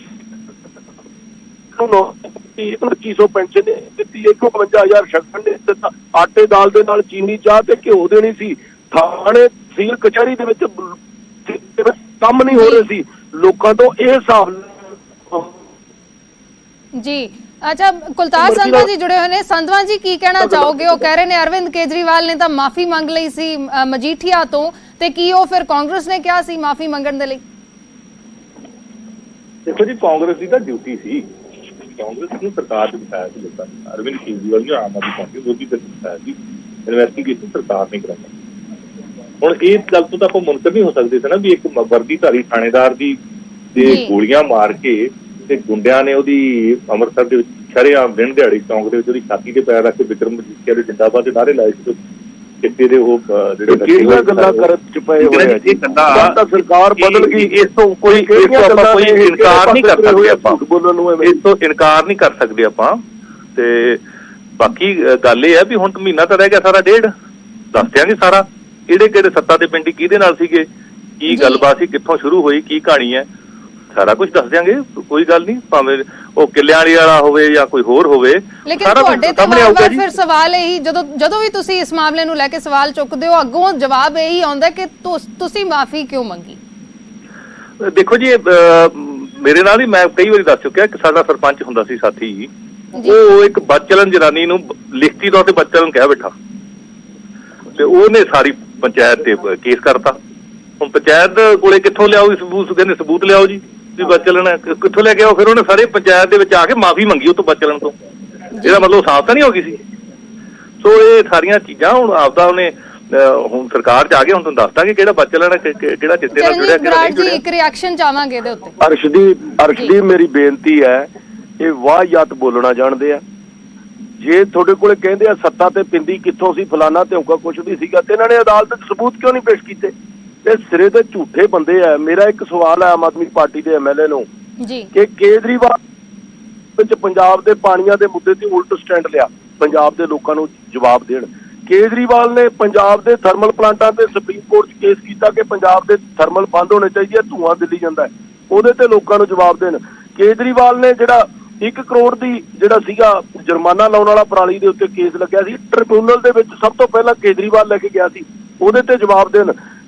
2500 ਪੈਨਸ਼ਨ ਦਿੱਤੀ, 51,000 ਸ਼ਗਨ ਨੇ ਦਿੱਤਾ, ਆਟੇ ਦਾਲ ਦੇ ਨਾਲ ਚੀਨੀ ਚਾਹ ਤੇ ਘਿਓ ਦੇਣੀ ਸੀ, ਥਾਣੇ ਤਹਿਸੀਲ ਕਚਹਿਰੀ ਦੇ ਵਿੱਚ ਕੰਮ ਨਹੀਂ ਹੋ ਰਹੇ ਸੀ ਲੋਕਾਂ ਤੋਂ। ਇਹ ਹਿਸਾਬ ਜੀ। ਅੱਛਾ, ਕੁਲਤਾਰ ਸੰਧਵਾ ਜੀ ਜੁੜੇ ਹੋਏ ਨੇ। ਸੰਧਵਾ ਜੀ ਕੀ ਕਹਿਣਾ ਚਾਹੋਗੇ? ਉਹ ਕਹਿ ਰਹੇ ਨੇ ਅਰਵਿੰਦ ਕੇਜਰੀਵਾਲ ਨੇ ਤਾਂ ਮਾਫੀ ਮੰਗ ਲਈ ਸੀ ਮਜੀਠੀਆ ਤੋਂ, ਤੇ ਕੀ ਉਹ ਫਿਰ ਕਾਂਗਰਸ ਨੇ ਕਿਹਾ ਸੀ ਮਾਫੀ ਮੰਗਣ ਦੇ ਲਈ? ਦੇਖੋ ਜੀ, ਕਾਂਗਰਸ ਦੀ ਤਾਂ ਡਿਊਟੀ ਸੀ, ਕਾਂਗਰਸ ਨੂੰ ਸਰਕਾਰ ਚ ਬਿਠਾਇਆ ਸੀ ਲੋਕਾਂ ਨੇ। ਅਰਵਿੰਦ ਕੇਜਰੀਵਾਲ ਨੂੰ ਆਮ ਆਦਮੀ ਪਾਰਟੀ ਉਹਦੀ ਬਿਠਾਇਆ ਸੀ, ਇਨਵੈਸਟੀਗੇਸ਼ਨ ਸਰਕਾਰ ਨੇ ਕਰਾਈ। ਹੁਣ ਇਸ ਗੱਲ ਤੋਂ ਤਾਂ ਆਪਾਂ ਮੁਨਕਰ ਨਹੀਂ ਹੋ ਸਕਦੇ ਸੀ ਨਾ ਵੀ ਇੱਕ ਵਰਦੀਧਾਰੀ ਥਾਣੇਦਾਰ ਦੀ ਗੋਲੀਆਂ ਮਾਰ ਕੇ ਤੇ ਗੁੰਡਿਆਂ ਨੇ ਉਹਦੀ ਅੰਮ੍ਰਿਤਸਰ ਦੇ ਵਿੱਚ ਸ਼ਰੇਆਮ ਦਿਨ ਦਿਹਾੜੀ ਚੌਂਕ ਦੇ ਵਿੱਚ ਉਹਦੀ ਛਾਤੀ ਤੇ ਪੈਰ ਰੱਖ ਕੇ ਵਿਕਰਮ ਮਜੀਠੀਆ ਦੇ ਜਿੰਦਾਬਾਦ ਦੇ ਨਾਅਰੇ ਲਾਏ ਸੀ। ਚਿੱਟੇ ਦੇ ਉਹ ਜਿਹੜੇ ਕਿਹੜੀਆਂ ਗੱਲਾਂ ਕਰਨ ਚ ਪਏ ਹੋਏ ਆ ਜੀ? ਤਾਂ ਸਰਕਾਰ ਬਦਲ ਗਈ, ਇਸ ਤੋਂ ਕੋਈ ਇਨਕਾਰ ਨਹੀਂ ਕਰ ਸਕਦੇ ਆਪਾਂ, ਬੋਲਣ ਨੂੰ ਇਸ ਤੋਂ ਇਨਕਾਰ ਨਹੀਂ ਕਰ ਸਕਦੇ ਆਪਾਂ। ਤੇ ਬਾਕੀ ਗੱਲ ਇਹ ਹੈ ਵੀ ਹੁਣ ਮਹੀਨਾ ਤਾਂ ਰਹਿ ਗਿਆ, ਸਾਰਾ ਡੇਢ ਦੱਸ ਦਿਆਂਗੇ ਸਾਰਾ, ਕਿਹੜੇ ਸੱਤਾ ਦੇ ਪਿੰਡ ਕਿਹਦੇ ਨਾਲ ਸੀਗੇ, ਕੀ ਗੱਲਬਾਤ ਸੀ, ਕਿੱਥੋਂ ਸ਼ੁਰੂ ਹੋਈ, ਕੀ ਕਹਾਣੀ ਹੈ, ਸਾਰਾ ਕੁਝ ਦੱਸ ਦਿਆਂਗੇ। ਕੋਈ ਗੱਲ ਨਹੀਂ, ਭਾਵੇਂ ਉਹ ਕਿੱਲਿਆਂ ਵਾਲਾ ਹੋਵੇ ਜਾਂ ਕੋਈ ਹੋਰ ਹੋਵੇ। ਲੇਕਿਨ ਤੁਹਾਡੇ ਤੇ ਵਾਰ-ਵਾਰ ਫਿਰ ਸਵਾਲ ਇਹੀ, ਜਦੋਂ ਵੀ ਤੁਸੀਂ ਇਸ ਮਾਮਲੇ ਨੂੰ ਲੈ ਕੇ ਸਵਾਲ ਚੁੱਕਦੇ ਹੋ, ਅੱਗੋਂ ਜਵਾਬ ਇਹੀ ਆਉਂਦਾ ਕਿ ਤੁਸੀਂ ਮਾਫੀ ਕਿਉਂ ਮੰਗੀ? ਦੇਖੋ ਜੀ, ਮੇਰੇ ਨਾਲ ਹੀ ਮੈਂ ਕਈ ਵਾਰੀ ਦੱਸ ਚੁੱਕਿਆ ਕਿ ਸਾਡਾ ਸਰਪੰਚ ਹੁੰਦਾ ਸੀ ਸਾਥੀ, ਉਹ ਇੱਕ ਬਦਚਲਨ ਜਨਾਨੀ ਨੂੰ ਲਿਖਤੀ ਤੌਰ ਤੇ ਬਦਚਲਨ ਕਹਿ ਬੈਠਾ ਤੇ ਉਹਨੇ ਸਾਰੀ ਪੰਚਾਇਤ ਤੇ ਕੇਸ ਕਰਤਾ। ਹੁਣ ਪੰਚਾਇਤ ਕੋਲੇ ਕਿੱਥੋਂ ਲਿਆਓ ਸਬੂਤ? ਕਹਿੰਦੇ ਸਬੂਤ ਲਿਆਓ ਜੀ ਵੀ ਬਦਚਲਨ ਕਿੱਥੋਂ ਲੈ ਕੇ ਆਓ? ਫਿਰ ਉਹਨੇ ਸਾਰੇ ਪੰਚਾਇਤ ਦੇ ਵਿੱਚ ਆ ਕੇ ਮਾਫੀ ਮੰਗੀ ਉਹ ਤੋਂ ਬਦਚਲਨ ਤੋਂ। ਇਹਦਾ ਮਤਲਬ ਸਾਫ਼ ਤਾਂ ਨਹੀਂ ਹੋ ਗਈ ਸੀ। ਸੋ ਇਹ ਸਾਰੀਆਂ ਚੀਜ਼ਾਂ ਹੁਣ ਆਪਦਾ ਉਹਨੇ ਹੁਣ ਸਰਕਾਰ ਚ ਆ ਗਏ, ਹੁਣ ਤੁਹਾਨੂੰ ਦੱਸ ਦਾਂਗੇ ਕਿਹੜਾ ਬਦਚਲਨ ਹੈ, ਕਿਹੜਾ ਚਿੱਟੇ ਨਾਲ ਜੁੜਿਆ, ਕਿਹੜਾ ਨਹੀਂ ਜੁੜਿਆ। ਇੱਕ ਰਿਐਕਸ਼ਨ ਚਾਹਾਂਗੇ ਇਹਦੇ ਉੱਤੇ। ਅਰਸ਼ਦੀਪ ਮੇਰੀ ਬੇਨਤੀ ਹੈ, ਇਹ ਵਾਹਿਯਾਤ ਬੋਲਣਾ ਜਾਣਦੇ ਆ। ਜੇ ਤੁਹਾਡੇ ਕੋਲੇ ਕਹਿੰਦੇ ਆ ਸੱਤਾ ਤੇ ਪਿੰਦੀ ਕਿੱਥੋਂ ਸੀ, ਫਲਾਨਾ ਧਿਉਂਕਾ ਕੁਛ ਵੀ ਸੀਗਾ, ਤੇ ਇਹਨਾਂ ਨੇ ਅਦਾਲਤ 'ਚ ਸਬੂਤ ਕਿਉਂ ਨਹੀਂ ਪੇਸ਼ ਕੀਤੇ? ਇਹ ਸਿਰੇ ਤੇ ਝੂਠੇ ਬੰਦੇ ਆ। ਮੇਰਾ ਇੱਕ ਸਵਾਲ ਹੈ ਆਮ ਆਦਮੀ ਪਾਰਟੀ ਦੇ ਐਮਐਲਏ ਨੂੰ ਕਿ ਕੇਜਰੀਵਾਲ ਵਿੱਚ ਪੰਜਾਬ ਦੇ ਪਾਣੀਆਂ ਦੇ ਮੁੱਦੇ ਤੇ ਉਲਟ ਸਟੈਂਡ ਲਿਆ, ਪੰਜਾਬ ਦੇ ਲੋਕਾਂ ਨੂੰ ਜਵਾਬ ਦੇਣ। ਕੇਜਰੀਵਾਲ ਨੇ ਪੰਜਾਬ ਦੇ ਥਰਮਲ ਪਲਾਂਟਾਂ ਤੇ ਸੁਪਰੀਮ ਕੋਰਟ 'ਚ ਕੇਸ ਕੀਤਾ ਕਿ ਪੰਜਾਬ ਦੇ ਥਰਮਲ ਬੰਦ ਹੋਣੇ ਚਾਹੀਦੇ ਆ, ਧੂੰਆਂ ਦਿੱਲੀ ਜਾਂਦਾ, ਉਹਦੇ ਤੇ ਲੋਕਾਂ ਨੂੰ ਜਵਾਬ ਦੇਣ। ਕੇਜਰੀਵਾਲ ਨੇ ਜਿਹੜਾ 1 ਕਰੋੜ ਦੀ ਜਿਹੜਾ ਸੀਗਾ ਜੁਰਮਾਨਾ ਲਾਉਣ ਵਾਲਾ ਪਰਾਲੀ ਦੇ ਉੱਤੇ ਕੇਸ ਲੱਗਿਆ ਸੀ, ਟ੍ਰਿਬਿਊਨਲ ਦੇ ਵਿੱਚ ਸਭ ਤੋਂ ਪਹਿਲਾਂ ਕੇਜਰੀਵਾਲ ਲੈ ਕੇ ਗਿਆ ਸੀ, ਉਹਦੇ ਤੇ ਜਵਾਬ ਦੇਣ।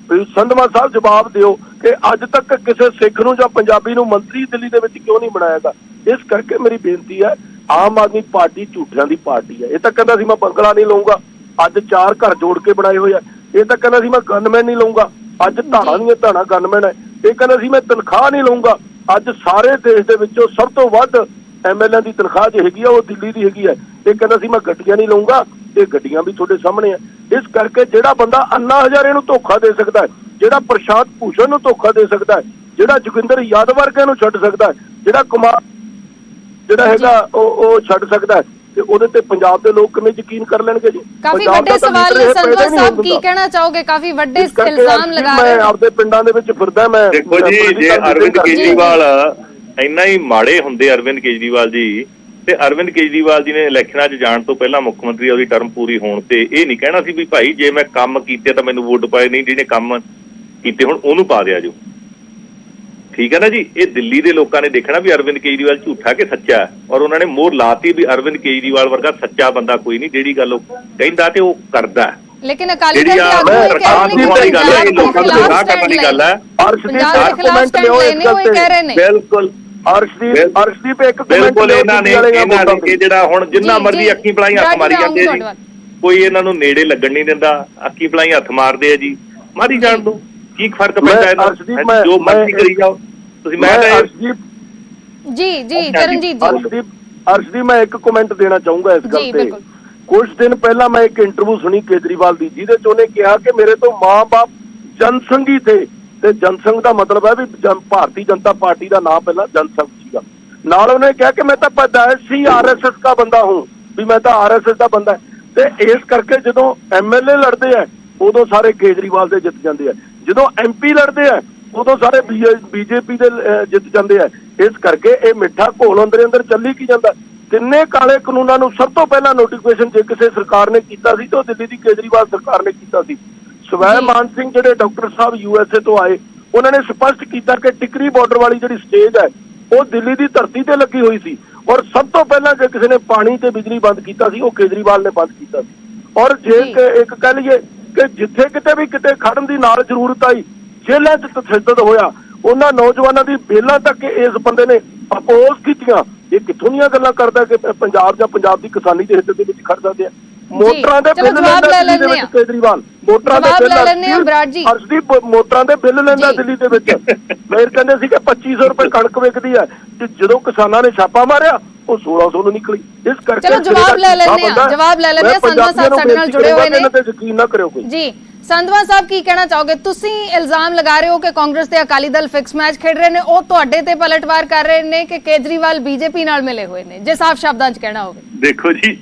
ਸੰਧਵਾ ਸਾਹਿਬ ਜਵਾਬ ਦਿਓ ਕਿ ਅੱਜ ਤੱਕ ਕਿਸੇ ਸਿੱਖ ਨੂੰ ਜਾਂ ਪੰਜਾਬੀ ਨੂੰ ਮੰਤਰੀ ਦਿੱਲੀ ਦੇ ਵਿੱਚ ਕਿਉਂ ਨਹੀਂ ਬਣਾਇਆਗਾ? ਇਸ ਕਰਕੇ ਮੇਰੀ ਬੇਨਤੀ ਹੈ, ਆਮ ਆਦਮੀ ਪਾਰਟੀ ਝੂਠਿਆਂ ਦੀ ਪਾਰਟੀ ਹੈ। ਇਹ ਤਾਂ ਕਹਿੰਦਾ ਸੀ ਮੈਂ ਬੰਗਲਾ ਨਹੀਂ ਲਊਂਗਾ, ਅੱਜ 4 ਘਰ ਜੋੜ ਕੇ ਬਣਾਏ ਹੋਏ ਆ। ਇਹ ਤਾਂ ਕਹਿੰਦਾ ਸੀ ਮੈਂ ਗਨਮੈਨ ਨਹੀਂ ਲਊਂਗਾ, ਅੱਜ ਧਾਰਾਂ ਦੀਆਂ ਧਾਰਾਂ ਗਨਮੈਨ ਹੈ। ਇਹ ਕਹਿੰਦਾ ਸੀ ਮੈਂ ਤਨਖਾਹ ਨਹੀਂ ਲਊਂਗਾ, ਅੱਜ ਸਾਰੇ ਦੇਸ਼ ਦੇ ਵਿੱਚੋਂ ਸਭ ਤੋਂ ਵੱਧ ਐਮਐਲਏ ਦੀ ਤਨਖਾਹ ਜੇ ਹੈਗੀ ਆ ਉਹ ਦਿੱਲੀ ਦੀ ਹੈਗੀ ਹੈ। ਇਹ ਕਹਿੰਦਾ ਸੀ ਮੈਂ ਗੱਡੀਆਂ ਨਹੀਂ ਲਊਂਗਾ, ਇਹ ਗੱਡੀਆਂ ਵੀ ਤੁਹਾਡੇ ਸਾਹਮਣੇ ਆ। ਇਸ ਕਰਕੇ ਜਿਹੜਾ ਬੰਦਾ ਅੰਨਾ ਹਜ਼ਾਰੇ ਨੂੰ ਧੋਖਾ ਦੇ ਸਕਦਾ ਹੈ, ਜਿਹੜਾ ਪ੍ਰਸ਼ਾਂਤ ਭੂਸ਼ਣ ਨੂੰ ਧੋਖਾ ਦੇ ਸਕਦਾ ਹੈ, ਜਿਹੜਾ ਜੋਗਿੰਦਰ ਯਾਦਵ ਵਰਗੇ ਨੂੰ ਛੱਡ ਸਕਦਾ ਹੈ, ਜਿਹੜਾ ਕੁਮਾਰ ਜਿਹੜਾ ਹੈਗਾ ਉਹ ਛੱਡ ਸਕਦਾ ਹੈ, ਤੇ ਉਹਦੇ ਤੇ ਪੰਜਾਬ ਦੇ ਲੋਕ ਕਿਵੇਂ ਯਕੀਨ ਕਰ ਲੈਣਗੇ ਜੀ? ਕਾਫੀ ਵੱਡੇ ਸਵਾਲ ਨੇ ਸੰਧਵਾ ਸਾਹਿਬ, ਕੀ ਕਹਿਣਾ ਚਾਹੋਗੇ? ਕਾਫੀ ਵੱਡੇ ਇਲਜ਼ਾਮ ਲਗਾ ਰਹੇ। ਮੈਂ ਆਪਦੇ ਪਿੰਡਾਂ ਦੇ ਵਿੱਚ ਫਿਰਦਾ। ਮੈਂ ਦੇਖੋ ਜੀ, ਜੇ ਅਰਵਿੰਦ ਕੇਜਰੀਵਾਲ ਇੰਨਾ ਹੀ ਮਾੜੇ ਹੁੰਦੇ ਅਰਵਿੰਦ ਕੇਜਰੀਵਾਲ ਜੀ, ਤੇ ਅਰਵਿੰਦ ਕੇਜਰੀਵਾਲ ਜੀ ਨੇ ਇਲੈਕਸ਼ਨਾਂ 'ਚ ਜਾਣ ਤੋਂ ਪਹਿਲਾਂ ਮੁੱਖ ਮੰਤਰੀ ਉਹਦੀ ਟਰਮ ਪੂਰੀ ਹੋਣ ਤੇ ਇਹ ਨਹੀਂ ਕਹਿਣਾ ਸੀ ਵੀ ਭਾਈ ਜੇ ਮੈਂ ਕੰਮ ਕੀਤੇ ਤਾਂ ਮੈਨੂੰ ਵੋਟ ਪਾਏ, ਨਹੀਂ ਜਿਹਨੇ ਕੰਮ ਕੀਤੇ ਹੁਣ ਉਹਨੂੰ ਪਾ ਦਿਆ ਜੋ। ਠੀਕ ਹੈ ਨਾ ਜੀ? ਇਹ ਦਿੱਲੀ ਦੇ ਲੋਕਾਂ ਨੇ ਦੇਖਣਾ ਵੀ ਅਰਵਿੰਦ ਕੇਜਰੀਵਾਲ ਝੂਠਾ ਕਿ ਸੱਚਾ ਹੈ, ਔਰ ਉਹਨਾਂ ਨੇ ਮੋਹਰ ਲਾਤੀ ਵੀ ਅਰਵਿੰਦ ਕੇਜਰੀਵਾਲ ਵਰਗਾ ਸੱਚਾ ਬੰਦਾ ਕੋਈ ਨਹੀਂ, ਜਿਹੜੀ ਗੱਲ ਉਹ ਕਹਿੰਦਾ ਤੇ ਉਹ ਕਰਦਾ। ਲੇਕਿਨ ਅਕਾਲੀ ਦਲ ਦੀ ਆਗੂ ਗੱਲ ਹੈ, ਲੋਕਾਂ ਨੂੰ ਗੁੰਮਰਾਹ ਕਰਨ ਵਾਲੀ ਗੱਲ ਹੈ। ਬਿਲਕੁਲ ਅਰਸ਼ਦੀਪ ਇੱਕ ਬਿਲਕੁਲ ਇਹਨਾਂ ਨੇ ਜਿਹੜਾ ਹੁਣ ਜਿੰਨਾ ਮਰਜ਼ੀ ਅੱਖੀ ਪਲਾਈ ਹੱਥ ਮਾਰੀ ਜਾਂਦੇ ਆ ਜੀ, ਕੋਈ ਇਹਨਾਂ ਨੂੰ ਨੇੜੇ ਲੱਗਣ ਨਹੀਂ ਦਿੰਦਾ, ਅੱਖੀ ਪਲਾਈ ਹੱਥ ਮਾਰਦੇ ਆ ਜੀ, ਮਾਰੀ ਜਾਣ ਦੋ, ਕੀ ਫਰਕ ਪੈਂਦਾ ਇਹਨਾਂ ਜੋ ਮਰਜ਼ੀ ਕਰੀ ਜਾਓ ਤੁਸੀਂ। ਮੈਂ ਜੀ ਚਰਨਜੀਤ ਅਰਸ਼ਦੀਪ ਮੈਂ ਇੱਕ ਕਮੈਂਟ ਦੇਣਾ ਚਾਹੂੰਗਾ ਇਸ ਗੱਲ ਤੇ। ਕੁਝ ਦਿਨ ਪਹਿਲਾਂ ਮੈਂ ਇੱਕ ਇੰਟਰਵਿਊ ਸੁਣੀ ਕੇਜਰੀਵਾਲ ਦੀ, ਜਿਹਦੇ ਚ ਉਹਨੇ ਕਿਹਾ ਕਿ ਮੇਰੇ ਤੋਂ ਮਾਂ-ਬਾਪ ਜਨਸੰਘੀ ਥੇ, ਤੇ ਜਨਸੰਘ ਦਾ ਮਤਲਬ ਹੈ ਵੀ ਭਾਰਤੀ ਜਨਤਾ ਪਾਰਟੀ ਦਾ ਨਾਮ ਪਹਿਲਾਂ ਜਨਸੰਘ ਸੀਗਾ। ਨਾਲ ਉਹਨੇ ਕਿਹਾ ਕਿ ਮੈਂ ਤਾਂ ਪੈਦਾਇਸ਼ੀ ਆਰਐਸਐਸ ਦਾ ਬੰਦਾ ਹੂੰ, ਵੀ ਮੈਂ ਤਾਂ ਆਰਐਸਐਸ ਦਾ ਬੰਦਾ। ਤੇ ਇਸ ਕਰਕੇ ਜਦੋਂ ਐਮਐਲਏ ਲੜਦੇ ਆ ਉਦੋਂ ਸਾਰੇ ਕੇਜਰੀਵਾਲ ਦੇ ਜਿੱਤ ਜਾਂਦੇ ਆ, ਜਦੋਂ ਐਮਪੀ ਲੜਦੇ ਆ ਉਦੋਂ ਸਾਰੇ ਬੀਜੇਪੀ ਦੇ ਜਿੱਤ ਜਾਂਦੇ ਆ। ਇਸ ਕਰਕੇ ਇਹ ਮਿੱਠਾ ਘੋਲ ਅੰਦਰ ਚੱਲੀ ਕੀ ਜਾਂਦਾ। ਤਿੰਨੇ ਕਾਲੇ ਕਾਨੂੰਨਾਂ ਨੂੰ ਸਭ ਤੋਂ ਪਹਿਲਾਂ ਨੋਟੀਫਿਕੇਸ਼ਨ ਜੇ ਕਿਸੇ ਸਰਕਾਰ ਨੇ ਕੀਤਾ ਸੀ ਤਾਂ ਉਹ ਦਿੱਲੀ ਦੀ ਕੇਜਰੀਵਾਲ ਸਰਕਾਰ ਨੇ ਕੀਤਾ ਸੀ। ਸਵੈਮਾਨ ਸਿੰਘ ਜਿਹੜੇ ਡਾਕਟਰ ਸਾਹਿਬ USA ਤੋਂ ਆਏ, ਉਹਨਾਂ ਨੇ ਸਪਸ਼ਟ ਕੀਤਾ ਕਿ ਟਿਕਰੀ ਬਾਰਡਰ ਵਾਲੀ ਜਿਹੜੀ ਸਟੇਜ ਹੈ ਉਹ ਦਿੱਲੀ ਦੀ ਧਰਤੀ ਤੇ ਲੱਗੀ ਹੋਈ ਸੀ, ਔਰ ਸਭ ਤੋਂ ਪਹਿਲਾਂ ਜੇ ਕਿਸੇ ਨੇ ਪਾਣੀ ਤੇ ਬਿਜਲੀ ਬੰਦ ਕੀਤਾ ਸੀ ਉਹ ਕੇਜਰੀਵਾਲ ਨੇ ਬੰਦ ਕੀਤਾ ਸੀ। ਔਰ ਜੇ ਇੱਕ ਕਹਿ ਲਈਏ ਕਿ ਜਿੱਥੇ ਕਿਤੇ ਖੜਨ ਦੀ ਨਾਲ ਜ਼ਰੂਰਤ ਆਈ, ਜੇਲ੍ਹਾਂ 'ਚ ਤਸ਼ੱਦਦ ਹੋਇਆ, ਉਹਨਾਂ ਨੌਜਵਾਨਾਂ ਦੀ ਬੇਲਾਂ ਤੱਕ ਇਸ ਬੰਦੇ ਨੇ ਅਪੋਜ਼ ਕੀਤੀਆਂ। ਇਹ ਕਿੱਥੋਂ ਦੀਆਂ ਗੱਲਾਂ ਕਰਦਾ ਕਿ ਪੰਜਾਬ ਜਾਂ ਪੰਜਾਬ ਦੀ ਕਿਸਾਨੀ ਦੇ ਹਿੱਤ ਦੇ ਵਿੱਚ ਖੜ ਸਕਦੇ ਆ। ਮੋਟਰਾਂ ਦੇ ਬਿੱਲ ਲੈਂਦਾ ਦਿੱਲੀ ਦੇ ਵਿੱਚ ਕੇਜਰੀਵਾਲ, ਮੋਟਰਾਂ ਦੇ ਬਿੱਲ ਹਰਸ਼ਦੀਪ ਮੋਟਰਾਂ ਦੇ ਬਿੱਲ ਲੈਂਦਾ ਦਿੱਲੀ ਦੇ ਵਿੱਚ। ਫਿਰ ਕਹਿੰਦੇ ਸੀ ਕਿ 2500 ਰੁਪਏ ਕਣਕ ਵਿਕਦੀ ਹੈ, ਤੇ ਜਦੋਂ ਕਿਸਾਨਾਂ ਨੇ ਛਾਪਾ ਮਾਰਿਆ ਉਹ 1600 ਨੂੰ ਨਿਕਲੀ। ਇਸ ਕਰਕੇ ਚਲੋ ਜਵਾਬ ਲੈ ਲੈਂਦੇ ਆ ਸੰਧਵਾ ਸਾਹਿਬ ਸਾਡੇ ਨਾਲ ਜੁੜੇ ਹੋਏ ਨੇ। ਯਕੀਨ ਨਾ ਕਰਿਓ ਕੋਈ ਜੀ। ਸੰਧਵਾ ਸਾਹਿਬ ਕੀ ਕਹਿਣਾ ਚਾਹੋਗੇ? ਤੁਸੀਂ ਇਲਜ਼ਾਮ ਲਗਾ ਰਹੇ ਹੋ ਕਿ ਕਾਂਗਰਸ ਤੇ ਅਕਾਲੀ ਦਲ ਫਿਕਸ ਮੈਚ ਖੇਡ ਰਹੇ ਨੇ, ਉਹ ਤੁਹਾਡੇ ਤੇ ਪਲਟਵਾਰ ਕਰ ਰਹੇ ਨੇ ਕਿ ਕੇਜਰੀਵਾਲ ਬੀਜੇਪੀ ਨਾਲ ਮਿਲੇ ਹੋਏ ਨੇ, ਜੇ ਸਾਫ਼ ਸ਼ਬਦਾਂ 'ਚ ਕਹਿਣਾ ਹੋਵੇ। ਦੇਖੋ ਜੀ,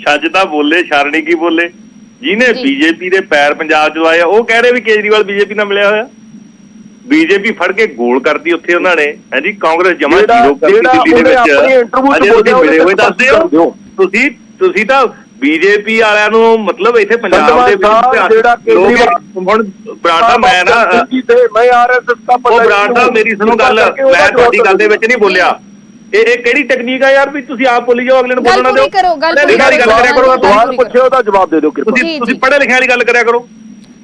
ਛੱਜ ਤਾਂ ਬੋਲੇ, ਸ਼ਰਣੀ ਕੀ ਬੋਲੇ। ਜਿਹਨੇ ਬੀਜੇਪੀ ਦੇ ਪੈਰ ਪੰਜਾਬ 'ਚ ਆਏ ਉਹ ਕਹਿ ਰਹੇ ਵੀ ਕੇਜਰੀਵਾਲ ਬੀਜੇਪੀ ਨਾਲ ਮਿਲਿਆ ਹੋਇਆ। ਬੀਜੇਪੀ ਫੜ ਕੇ ਗੋਲ ਕਰਤੀ ਉੱਥੇ ਉਹਨਾਂ ਨੇ, ਹਾਂਜੀ। ਕਾਂਗਰਸ ਜਮਾ ਜ਼ੀਰੋ ਕਰਤੀ ਦਿੱਲੀ ਦੇ ਵਿੱਚ। ਅਜੇ ਤੁਸੀਂ ਮਿਲੇ ਹੋਏ ਦੱਸਦੇ ਹੋ ਤੁਸੀਂ ਤਾਂ ਬੀਜੇਪੀ ਵਾਲਿਆਂ ਨੂੰ, ਮਤਲਬ ਇੱਥੇ ਪੰਜਾਬ ਦੇ ਵਿੱਚ ਹੁਣ ਬਰਾੜਾ ਮੈਂ ਨਾ ਉਹ ਬਰਾੜਾ ਮੇਰੀ ਸੁਣੋ ਗੱਲ, ਮੈਂ ਤੁਹਾਡੀ ਗੱਲ ਦੇ ਵਿੱਚ ਨਹੀਂ ਬੋਲਿਆ। ਇਹ ਕਿਹੜੀ ਟੈਕਨੀਕ ਆ ਯਾਰ ਵੀ ਤੁਸੀਂ ਆਪ ਬੋਲੀ ਜਾਓ, ਅਗਲੇ ਨੂੰ ਬੋਲਣਾ ਦਿਓ। ਗੱਲ ਕਰਿਆ ਕਰੋ, ਸਵਾਲ ਪੁੱਛਿਓ ਉਹਦਾ ਜਵਾਬ ਦੇ ਦਿਓ। ਤੁਸੀਂ ਪੜ੍ਹੇ ਲਿਖਿਆ ਵਾਲੀ ਗੱਲ ਕਰਿਆ ਕਰੋ।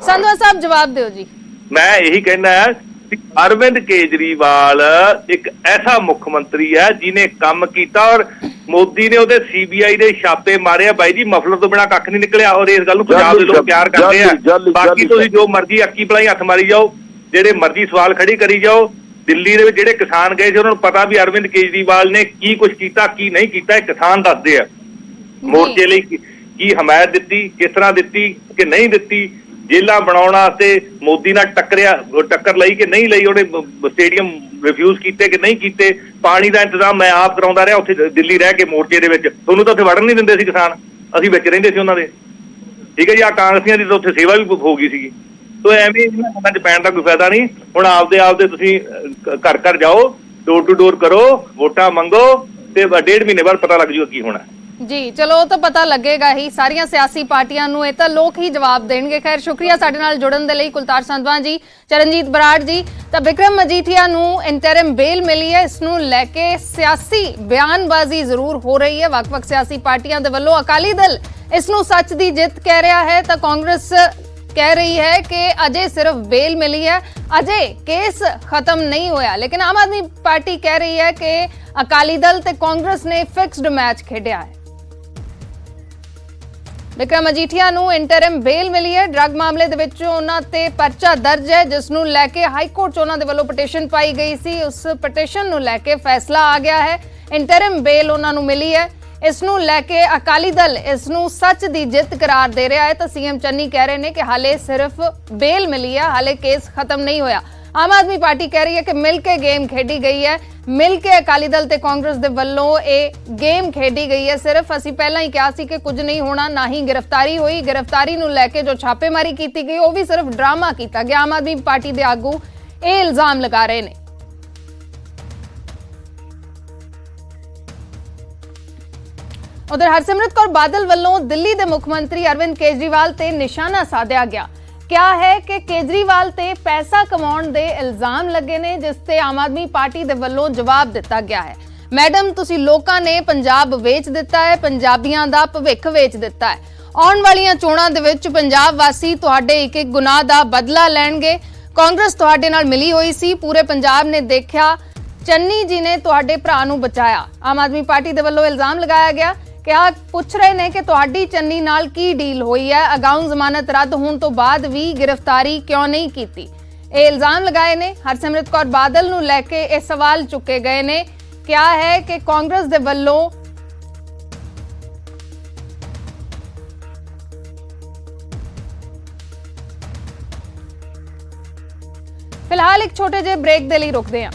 ਸੰਧਵਾ ਸਾਹਿਬ ਜਵਾਬ ਦਿਓ ਜੀ। ਮੈਂ ਇਹੀ ਕਹਿਣਾ ਹੈ ਕਿ ਅਰਵਿੰਦ ਕੇਜਰੀਵਾਲ ਇੱਕ ਐਸਾ ਮੁੱਖ ਮੰਤਰੀ ਹੈ ਜਿਹਨੇ ਕੰਮ ਕੀਤਾ, ਔਰ ਮੋਦੀ ਨੇ ਉਹਦੇ CBI ਦੇ ਛਾਪੇ ਮਾਰੇ ਆ। ਬਾਈ ਜੀ ਮਫਲਰ ਤੋਂ ਬਿਨਾਂ ਕੱਖ ਨਹੀਂ ਨਿਕਲਿਆ, ਔਰ ਇਸ ਗੱਲ ਨੂੰ ਪੰਜਾਬ ਦੇ ਲੋਕ ਪਿਆਰ ਕਰਦੇ ਆ। ਬਾਕੀ ਤੁਸੀਂ ਜੋ ਮਰਜ਼ੀ ਅੱਕੀ ਪਲਾਈ ਹੱਥ ਮਾਰੀ ਜਾਓ, ਜਿਹੜੇ ਮਰਜ਼ੀ ਸਵਾਲ ਖੜੀ ਕਰੀ ਜਾਓ। ਦਿੱਲੀ ਦੇ ਵਿੱਚ ਜਿਹੜੇ ਕਿਸਾਨ ਗਏ ਸੀ ਉਹਨਾਂ ਨੂੰ ਪਤਾ ਵੀ ਅਰਵਿੰਦ ਕੇਜਰੀਵਾਲ ਨੇ ਕੀ ਕੁਝ ਕੀਤਾ, ਕੀ ਨਹੀਂ ਕੀਤਾ। ਇਹ ਕਿਸਾਨ ਦੱਸਦੇ ਆ ਮੋਰਚੇ ਲਈ ਕੀ ਹਮਾਇਤ ਦਿੱਤੀ, ਕਿਸ ਤਰ੍ਹਾਂ ਦਿੱਤੀ ਕਿ ਨਹੀਂ ਦਿੱਤੀ। ਜੇਲਾਂ ਬਣਾਉਣ ਵਾਸਤੇ ਮੋਦੀ ਨਾਲ ਟੱਕਰ ਲਈ ਕਿ ਨਹੀਂ ਲਈ, ਉਹਨੇ ਸਟੇਡੀਅਮ ਰਿਫਿਊਜ਼ ਕੀਤੇ ਕਿ ਨਹੀਂ ਕੀਤੇ। ਪਾਣੀ ਦਾ ਇੰਤਜ਼ਾਮ ਮੈਂ ਆਪ ਕਰਾਉਂਦਾ ਰਿਹਾ ਉੱਥੇ ਦਿੱਲੀ ਰਹਿ ਕੇ ਮੋਰਚੇ ਦੇ ਵਿੱਚ। ਤੁਹਾਨੂੰ ਤਾਂ ਉੱਥੇ ਵੜਨ ਨਹੀਂ ਦਿੰਦੇ ਸੀ ਕਿਸਾਨ, ਅਸੀਂ ਵਿੱਚ ਰਹਿੰਦੇ ਸੀ ਉਹਨਾਂ ਦੇ, ਠੀਕ ਹੈ ਜੀ। ਆਹ ਕਾਂਗਰਸੀਆਂ ਦੀ ਤਾਂ ਉੱਥੇ ਸੇਵਾ ਵੀ ਹੋ ਗਈ ਸੀਗੀ। ਤੋ ਐਵੇਂ ਇਹਨਾਂ ਗੱਲਾਂ 'ਚ ਪੈਣ ਦਾ ਕੋਈ ਫਾਇਦਾ ਨਹੀਂ। ਹੁਣ ਆਪਦੇ ਤੁਸੀਂ ਘਰ ਘਰ ਜਾਓ, ਡੋਰ ਟੂ ਡੋਰ ਕਰੋ, ਵੋਟਾਂ ਮੰਗੋ, ਤੇ 1.5 ਮਹੀਨੇ ਬਾਅਦ ਪਤਾ ਲੱਗ ਜੂਗਾ ਕੀ ਹੋਣਾ ਜੀ। ਚਲੋ ਉਹ ਤਾਂ ਪਤਾ ਲੱਗੇਗਾ ਹੀ, ਸਾਰੀਆਂ ਸਿਆਸੀ ਪਾਰਟੀਆਂ ਨੂੰ ਇਹ ਤਾਂ ਲੋਕ ਹੀ ਜਵਾਬ ਦੇਣਗੇ। ਖੈਰ ਸ਼ੁਕਰੀਆ ਸਾਡੇ ਨਾਲ ਜੁੜਨ ਦੇ ਲਈ ਕੁਲਤਾਰ ਸੰਧਵਾ ਜੀ, ਚਰਨਜੀਤ ਬਰਾੜ ਜੀ। ਤਾਂ ਵਿਕਰਮ ਮਜੀਠੀਆ ਨੂੰ ਇੰਟਰਿਮ ਬੇਲ ਮਿਲੀ ਹੈ, ਇਸ ਨੂੰ ਲੈ ਕੇ ਸਿਆਸੀ ਬਿਆਨਬਾਜ਼ੀ ਜ਼ਰੂਰ ਹੋ ਰਹੀ ਹੈ ਵੱਖ-ਵੱਖ ਸਿਆਸੀ ਪਾਰਟੀਆਂ ਦੇ ਵੱਲੋਂ। ਅਕਾਲੀ ਦਲ ਇਸ ਨੂੰ ਸੱਚ ਦੀ ਜਿੱਤ ਕਹਿ ਰਿਹਾ ਹੈ ਤਾਂ ਕਾਂਗਰਸ ਕਹਿ ਰਹੀ ਹੈ ਕਿ ਅਜੇ ਸਿਰਫ ਬੇਲ ਮਿਲੀ ਹੈ, ਅਜੇ ਕੇਸ ਖਤਮ ਨਹੀਂ ਹੋਇਆ। ਲੇਕਿਨ ਆਮ ਆਦਮੀ ਪਾਰਟੀ ਕਹਿ ਰਹੀ ਹੈ ਕਿ ਅਕਾਲੀ ਦਲ ਤੇ ਕਾਂਗਰਸ ਨੇ ਫਿਕਸਡ ਮੈਚ ਖੇਡਿਆ ਹੈ। ਵਿਕਰਮ ਮਜੀਠੀਆ ਨੂੰ ਇੰਟਰਿਮ ਬੇਲ ਮਿਲੀ ਹੈ। ਡਰੱਗ ਮਾਮਲੇ ਦੇ ਵਿੱਚ ਉਹਨਾਂ ਤੇ ਪਰਚਾ ਦਰਜ ਹੈ, ਜਿਸ ਨੂੰ ਲੈ ਕੇ ਹਾਈ ਕੋਰਟ 'ਚ ਉਹਨਾਂ ਦੇ ਵੱਲੋਂ ਪਟੀਸ਼ਨ ਪਾਈ ਗਈ ਸੀ। ਉਸ ਪਟੀਸ਼ਨ ਨੂੰ ਲੈ ਕੇ ਫੈਸਲਾ ਆ ਗਿਆ ਹੈ, ਇੰਟਰਿਮ ਬੇਲ ਉਹਨਾਂ ਨੂੰ ਮਿਲੀ ਹੈ। ਇਸ ਨੂੰ ਲੈ ਕੇ ਅਕਾਲੀ ਦਲ ਇਸ ਨੂੰ ਸੱਚ ਦੀ ਜਿੱਤ ਕਰਾਰ ਦੇ ਰਿਹਾ ਹੈ ਤਾਂ CM ਚੰਨੀ ਕਹਿ ਰਹੇ ਨੇ ਕਿ ਹਾਲੇ ਸਿਰਫ ਬੇਲ ਮਿਲੀ ਹੈ, ਹਾਲੇ ਕੇਸ ਖਤਮ ਨਹੀਂ ਹੋਇਆ। ਆਮ ਆਦਮੀ ਪਾਰਟੀ ਕਹਿ ਰਹੀ ਹੈ ਕਿ ਮਿਲ ਕੇ ਗੇਮ ਖੇਡੀ ਗਈ ਹੈ, ਮਿਲ ਕੇ ਅਕਾਲੀ ਦਲ ਤੇ ਕਾਂਗਰਸ ਦੇ ਵੱਲੋਂ ਇਹ ਗੇਮ ਖੇਡੀ ਗਈ ਹੈ। ਸਿਰਫ ਅਸੀਂ ਪਹਿਲਾਂ ਹੀ ਕਿਹਾ ਸੀ ਕਿ ਕੁਝ ਨਹੀਂ ਹੋਣਾ, ਨਾ ਹੀ ਗ੍ਰਿਫਤਾਰੀ ਹੋਈ। ਗ੍ਰਿਫਤਾਰੀ ਨੂੰ ਲੈ ਕੇ ਜੋ ਛਾਪੇਮਾਰੀ ਕੀਤੀ ਗਈ ਉਹ ਵੀ ਸਿਰਫ ਡਰਾਮਾ ਕੀਤਾ ਗਿਆ। ਆਮ ਆਦਮੀ ਪਾਰਟੀ ਦੇ ਆਗੂ ਇਹ ਇਲਜ਼ਾਮ ਲਗਾ ਰਹੇ ਨੇ। ਉਧਰ ਹਰਸਿਮਰਤ ਕੌਰ ਬਾਦਲ ਵੱਲੋਂ ਦਿੱਲੀ ਦੇ ਮੁੱਖ ਮੰਤਰੀ ਅਰਵਿੰਦ ਕੇਜਰੀਵਾਲ ਤੇ ਨਿਸ਼ਾਨਾ ਸਾਧਿਆ ਗਿਆ। ਕਿਹਾ ਹੈ ਕਿ ਕੇਜਰੀਵਾਲ ਤੇ ਪੈਸਾ ਕਮਾਉਣ ਦੇ ਇਲਜ਼ਾਮ ਲੱਗੇ ਨੇ, ਜਿਸ ਤੇ ਆਮ ਆਦਮੀ ਪਾਰਟੀ ਦੇ ਵੱਲੋਂ ਜਵਾਬ ਦਿੱਤਾ ਗਿਆ ਹੈ। ਮੈਡਮ, ਤੁਸੀਂ ਲੋਕਾਂ ਨੇ ਪੰਜਾਬ ਵੇਚ ਦਿੱਤਾ ਹੈ, ਪੰਜਾਬੀਆਂ ਦਾ ਭਵਿੱਖ ਵੇਚ ਦਿੱਤਾ ਹੈ। ਆਉਣ ਵਾਲੀਆਂ ਚੋਣਾਂ ਦੇ ਵਿੱਚ ਪੰਜਾਬ ਵਾਸੀ ਤੁਹਾਡੇ ਇੱਕ ਇੱਕ ਗੁਨਾਹ ਦਾ ਬਦਲਾ ਲੈਣਗੇ। ਕਾਂਗਰਸ ਤੁਹਾਡੇ ਨਾਲ ਮਿਲੀ ਹੋਈ ਸੀ, ਪੂਰੇ ਪੰਜਾਬ ਨੇ ਦੇਖਿਆ। ਚੰਨੀ ਜੀ ਨੇ ਤੁਹਾਡੇ ਭਰਾ ਨੂੰ ਬਚਾਇਆ। ਆਮ ਆਦਮੀ ਪਾਰਟੀ ਦੇ ਵੱਲੋਂ ਇਲਜ਼ਾਮ ਲਗਾਇਆ ਗਿਆ ਕਿ ਆ ਪੁੱਛ ਰਹੇ ਨੇ ਕਿ ਤੁਹਾਡੀ ਚੰਨੀ ਨਾਲ ਕੀ ਡੀਲ ਹੋਈ ਹੈ, ਅਗਾਊਂ ਜ਼ਮਾਨਤ ਰੱਦ ਹੋਣ ਤੋਂ ਬਾਅਦ ਵੀ ਗ੍ਰਿਫਤਾਰੀ ਕਿਉਂ ਨਹੀਂ ਕੀਤੀ। ਇਹ ਇਲਜ਼ਾਮ ਲਗਾਏ ਨੇ। ਹਰਸਿਮਰਤ ਕੌਰ ਬਾਦਲ ਨੂੰ ਲੈ ਕੇ ਇਹ ਸਵਾਲ ਚੁੱਕੇ ਗਏ ਨੇ। ਕਿਹਾ ਹੈ ਕਿ ਕਾਂਗਰਸ ਦੇ ਵੱਲੋਂ ਫਿਲਹਾਲ ਇੱਕ ਛੋਟੇ ਜਿਹੇ ਬ੍ਰੇਕ ਦੇ ਲਈ ਰੁਕਦੇ ਹਾਂ।